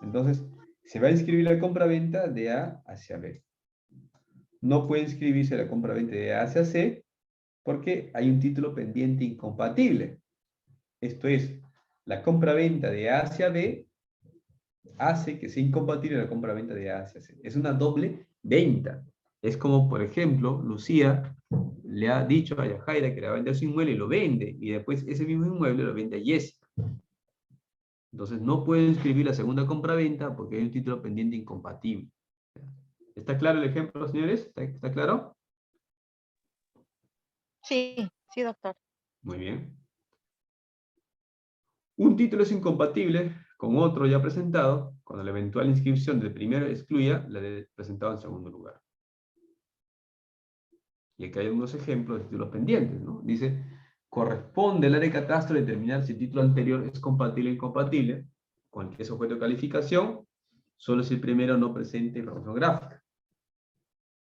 Entonces, se va a inscribir la compra-venta de A hacia B. No puede inscribirse la compra-venta de A hacia C porque hay un título pendiente incompatible. Esto es, la compra-venta de A hacia B hace que sea incompatible la compra-venta de A hacia C. Es una doble venta. Es como, por ejemplo, Lucía le ha dicho a Yajaira que le va a vender su inmueble y lo vende, y después ese mismo inmueble lo vende a Jessica. Entonces no puede inscribir la segunda compra-venta porque hay un título pendiente incompatible. ¿Está claro el ejemplo, señores? ¿Está claro? Sí, sí, doctor. Muy bien. Un título es incompatible con otro ya presentado cuando la eventual inscripción del primero excluya la del presentado en segundo lugar. Y aquí hay unos ejemplos de títulos pendientes, ¿no? Dice, corresponde al área de catastro determinar si el título anterior es compatible o incompatible con el que es objeto de calificación, solo si el primero no presente información gráfica.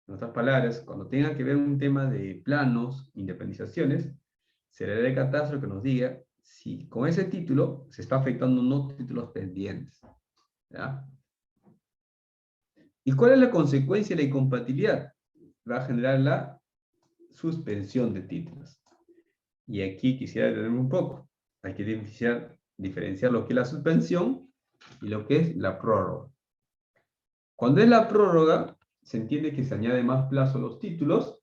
En otras palabras, cuando tenga que ver un tema de planos, independizaciones, será el área de catastro que nos diga si con ese título se está afectando o no títulos pendientes. ¿Ya? ¿Y cuál es la consecuencia de la incompatibilidad? Va a generar la suspensión de títulos. Y aquí quisiera detenerme un poco. Hay que diferenciar lo que es la suspensión y lo que es la prórroga. Cuando es la prórroga, se entiende que se añade más plazo a los títulos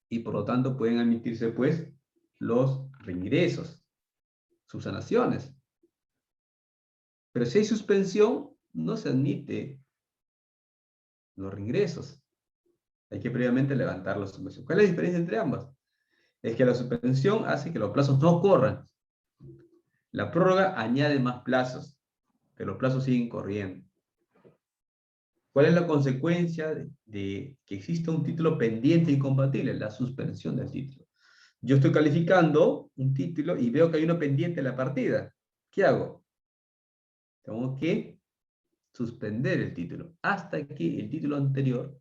y por lo tanto pueden admitirse pues los reingresos, subsanaciones. Pero si hay suspensión, no se admite los reingresos. Hay que previamente levantar la suspensión. ¿Cuál es la diferencia entre ambas? Es que la suspensión hace que los plazos no corran. La prórroga añade más plazos, pero los plazos siguen corriendo. ¿Cuál es la consecuencia de que exista un título pendiente e incompatible? La suspensión del título. Yo estoy calificando un título y veo que hay uno pendiente en la partida. ¿Qué hago? Tengo que suspender el título hasta que el título anterior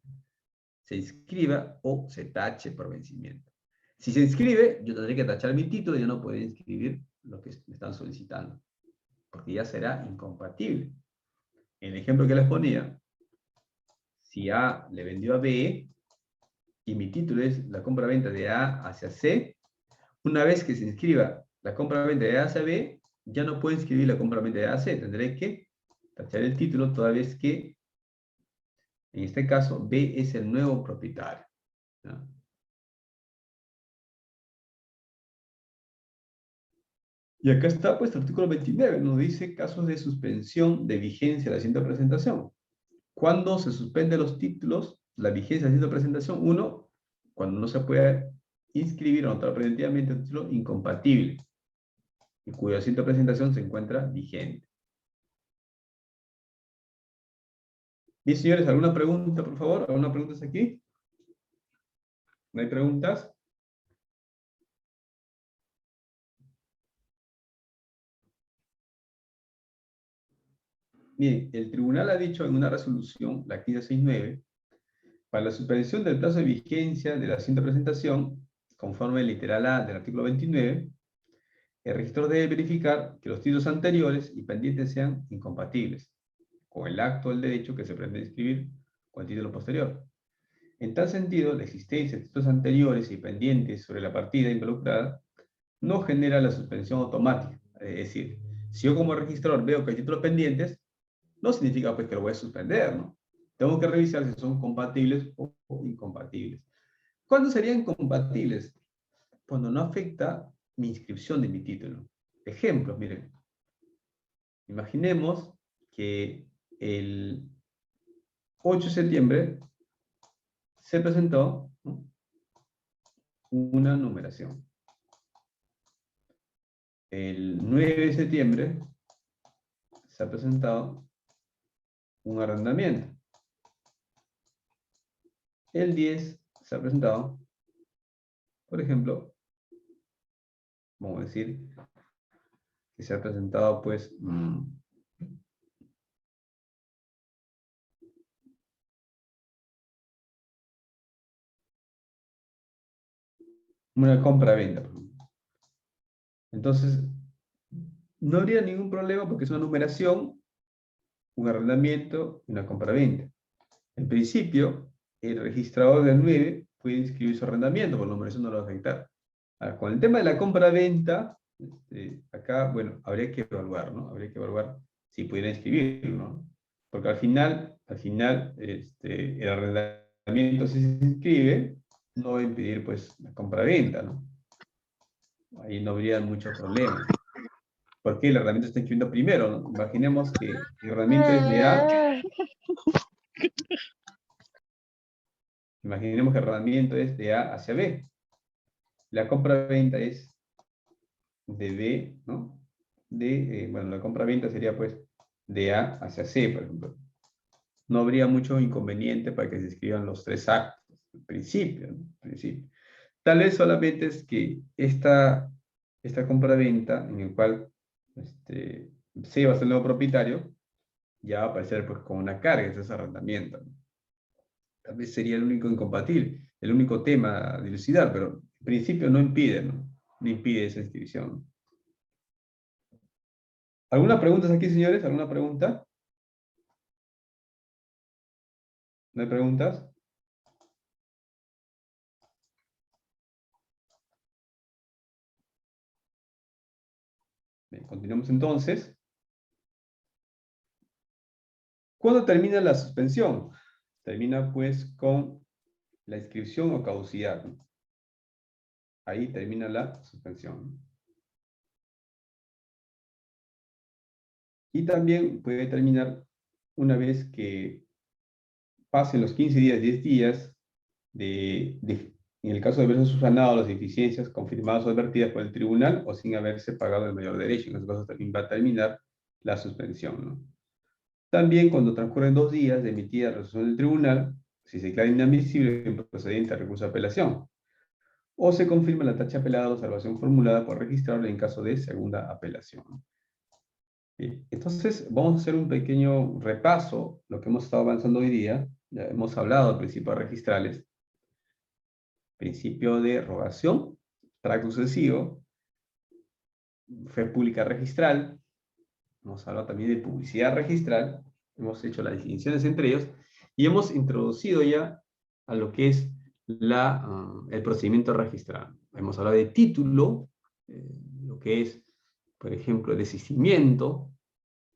se inscriba o se tache por vencimiento. Si se inscribe, yo tendré que tachar mi título y yo no podré inscribir lo que me están solicitando, porque ya será incompatible. En el ejemplo que les ponía, si A le vendió a B y mi título es la compra-venta de A hacia C, una vez que se inscriba la compra-venta de A hacia B, ya no puedo inscribir la compra-venta de A a C, tendré que tachar el título toda vez que, en este caso, B es el nuevo propietario. ¿No? Y acá está, pues, el artículo 29, nos dice casos de suspensión de vigencia de la siguiente presentación. ¿Cuándo se suspenden los títulos, la vigencia de la siguiente presentación? Uno, cuando no se puede inscribir o anotar preventivamente un título incompatible, y cuya siguiente presentación se encuentra vigente. Bien, señores, ¿alguna pregunta, por favor? ¿Alguna pregunta aquí? ¿No hay preguntas? Miren, el tribunal ha dicho en una resolución, la 1569, para la suspensión del plazo de vigencia de la siguiente presentación, conforme al literal A del artículo 29, el registro debe verificar que los títulos anteriores y pendientes sean incompatibles con el acto del derecho que se pretende inscribir con el título posterior. En tal sentido, la existencia de títulos anteriores y pendientes sobre la partida involucrada no genera la suspensión automática. Es decir, si yo como registrador veo que hay títulos pendientes, no significa pues que lo voy a suspender, ¿no? Tengo que revisar si son compatibles o incompatibles. ¿Cuándo serían compatibles? Cuando no afecta mi inscripción de mi título. Ejemplos, miren. Imaginemos que el 8 de septiembre se presentó, ¿no?, una numeración. El 9 de septiembre se ha presentado un arrendamiento. El 10 se ha presentado, por ejemplo, vamos a decir que se ha presentado pues una compra-venta. Entonces, no habría ningún problema porque es una numeración, un arrendamiento y una compra-venta. En principio, el registrador del 9 puede inscribir su arrendamiento, por la numeración no lo va a afectar. Ahora, con el tema de la compra-venta, acá, bueno, habría que evaluar, ¿no? Habría que evaluar si pudiera inscribirlo, ¿no? Porque al final, el arrendamiento, si se inscribe, no va a impedir, pues, la compra-venta, ¿no? Ahí no habría mucho problema. Porque el arrendamiento está inscribiendo primero, ¿no? Imaginemos que el arrendamiento es de A. Imaginemos que el arrendamiento es de A hacia B. La compra-venta es de B, ¿no? Bueno, la compra-venta sería pues de A hacia C, por ejemplo. No habría mucho inconveniente para que se escriban los tres actos, en principio, ¿no? En principio. Tal vez solamente es que esta compra-venta, en el cual C va a ser el nuevo propietario, ya va a aparecer pues con una carga, ese es arrendamiento, ¿no? Tal vez sería el único incompatible, el único tema a dilucidar, pero en principio no impide, ¿no? No impide esa inscripción. ¿Alguna pregunta aquí, señores? ¿Alguna pregunta? ¿No hay preguntas? Bien, continuamos entonces. ¿Cuándo termina la suspensión? Termina pues con la inscripción o caducidad, ¿no? Ahí termina la suspensión. Y también puede terminar una vez que pasen los 15 días, 10 días, en el caso de haberse subsanado las deficiencias confirmadas o advertidas por el tribunal o sin haberse pagado el mayor derecho. En ese caso también va a terminar la suspensión, ¿no? También cuando transcurren 2 días de emitida la resolución del tribunal, si se declara inadmisible el procedente a recurso de apelación, o se confirma la tacha apelada o observación formulada por registrador en caso de segunda apelación. Bien, entonces vamos a hacer un pequeño repaso, lo que hemos estado avanzando hoy día. Ya hemos hablado de principios registrales, principio de rogación, tracto sucesivo, fe pública registral, hemos hablado también de publicidad registral, hemos hecho las definiciones entre ellos, y hemos introducido ya a lo que es el procedimiento registral. Hemos hablado de título, lo que es, por ejemplo, desistimiento,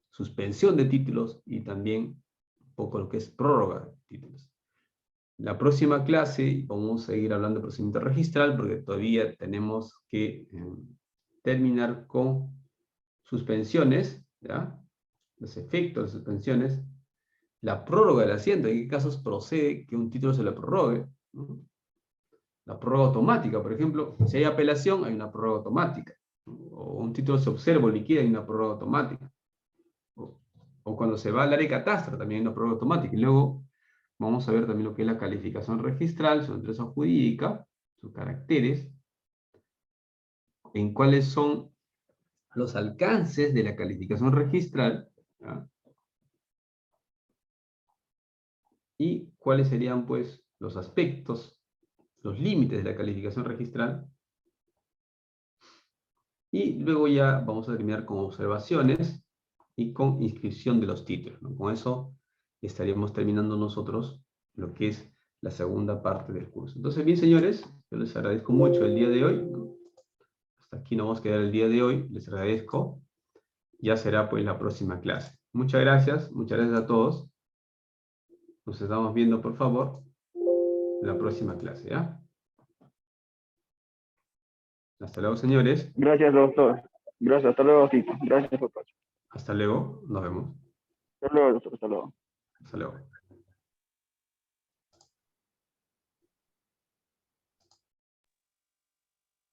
suspensión de títulos, y también un poco lo que es prórroga de títulos. La próxima clase vamos a seguir hablando de procedimiento registral, porque todavía tenemos que terminar con suspensiones, ¿ya? Los efectos de suspensiones, la prórroga del asiento, en qué casos procede que un título se le prorrogue, ¿no? La prórroga automática, por ejemplo, si hay apelación, hay una prórroga automática, ¿no? O un título se observa o liquida, hay una prórroga automática. O cuando se va al área de catastro, también hay una prórroga automática. Y luego vamos a ver también lo que es la calificación registral, su naturaleza jurídica, sus caracteres, en cuáles son los alcances de la calificación registral, ¿ya? y cuáles serían pues los aspectos, los límites de la calificación registral. Y luego ya vamos a terminar con observaciones y con inscripción de los títulos, ¿no? Con eso estaríamos terminando nosotros lo que es la segunda parte del curso. Entonces, bien, señores, yo les agradezco mucho el día de hoy, ¿no? Hasta aquí nos vamos a quedar el día de hoy. Les agradezco. Ya será pues la próxima clase. Muchas gracias a todos. Nos estamos viendo, por favor, en la próxima clase, ¿ya? Hasta luego, señores. Gracias, doctor. Gracias, hasta luego, Tito. Gracias, doctor. Hasta luego. Nos vemos. Hasta luego, doctor. Hasta luego. Hasta luego.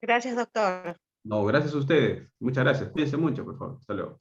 Gracias, doctor. No, gracias a ustedes. Muchas gracias. Cuídense mucho, por favor. Hasta luego.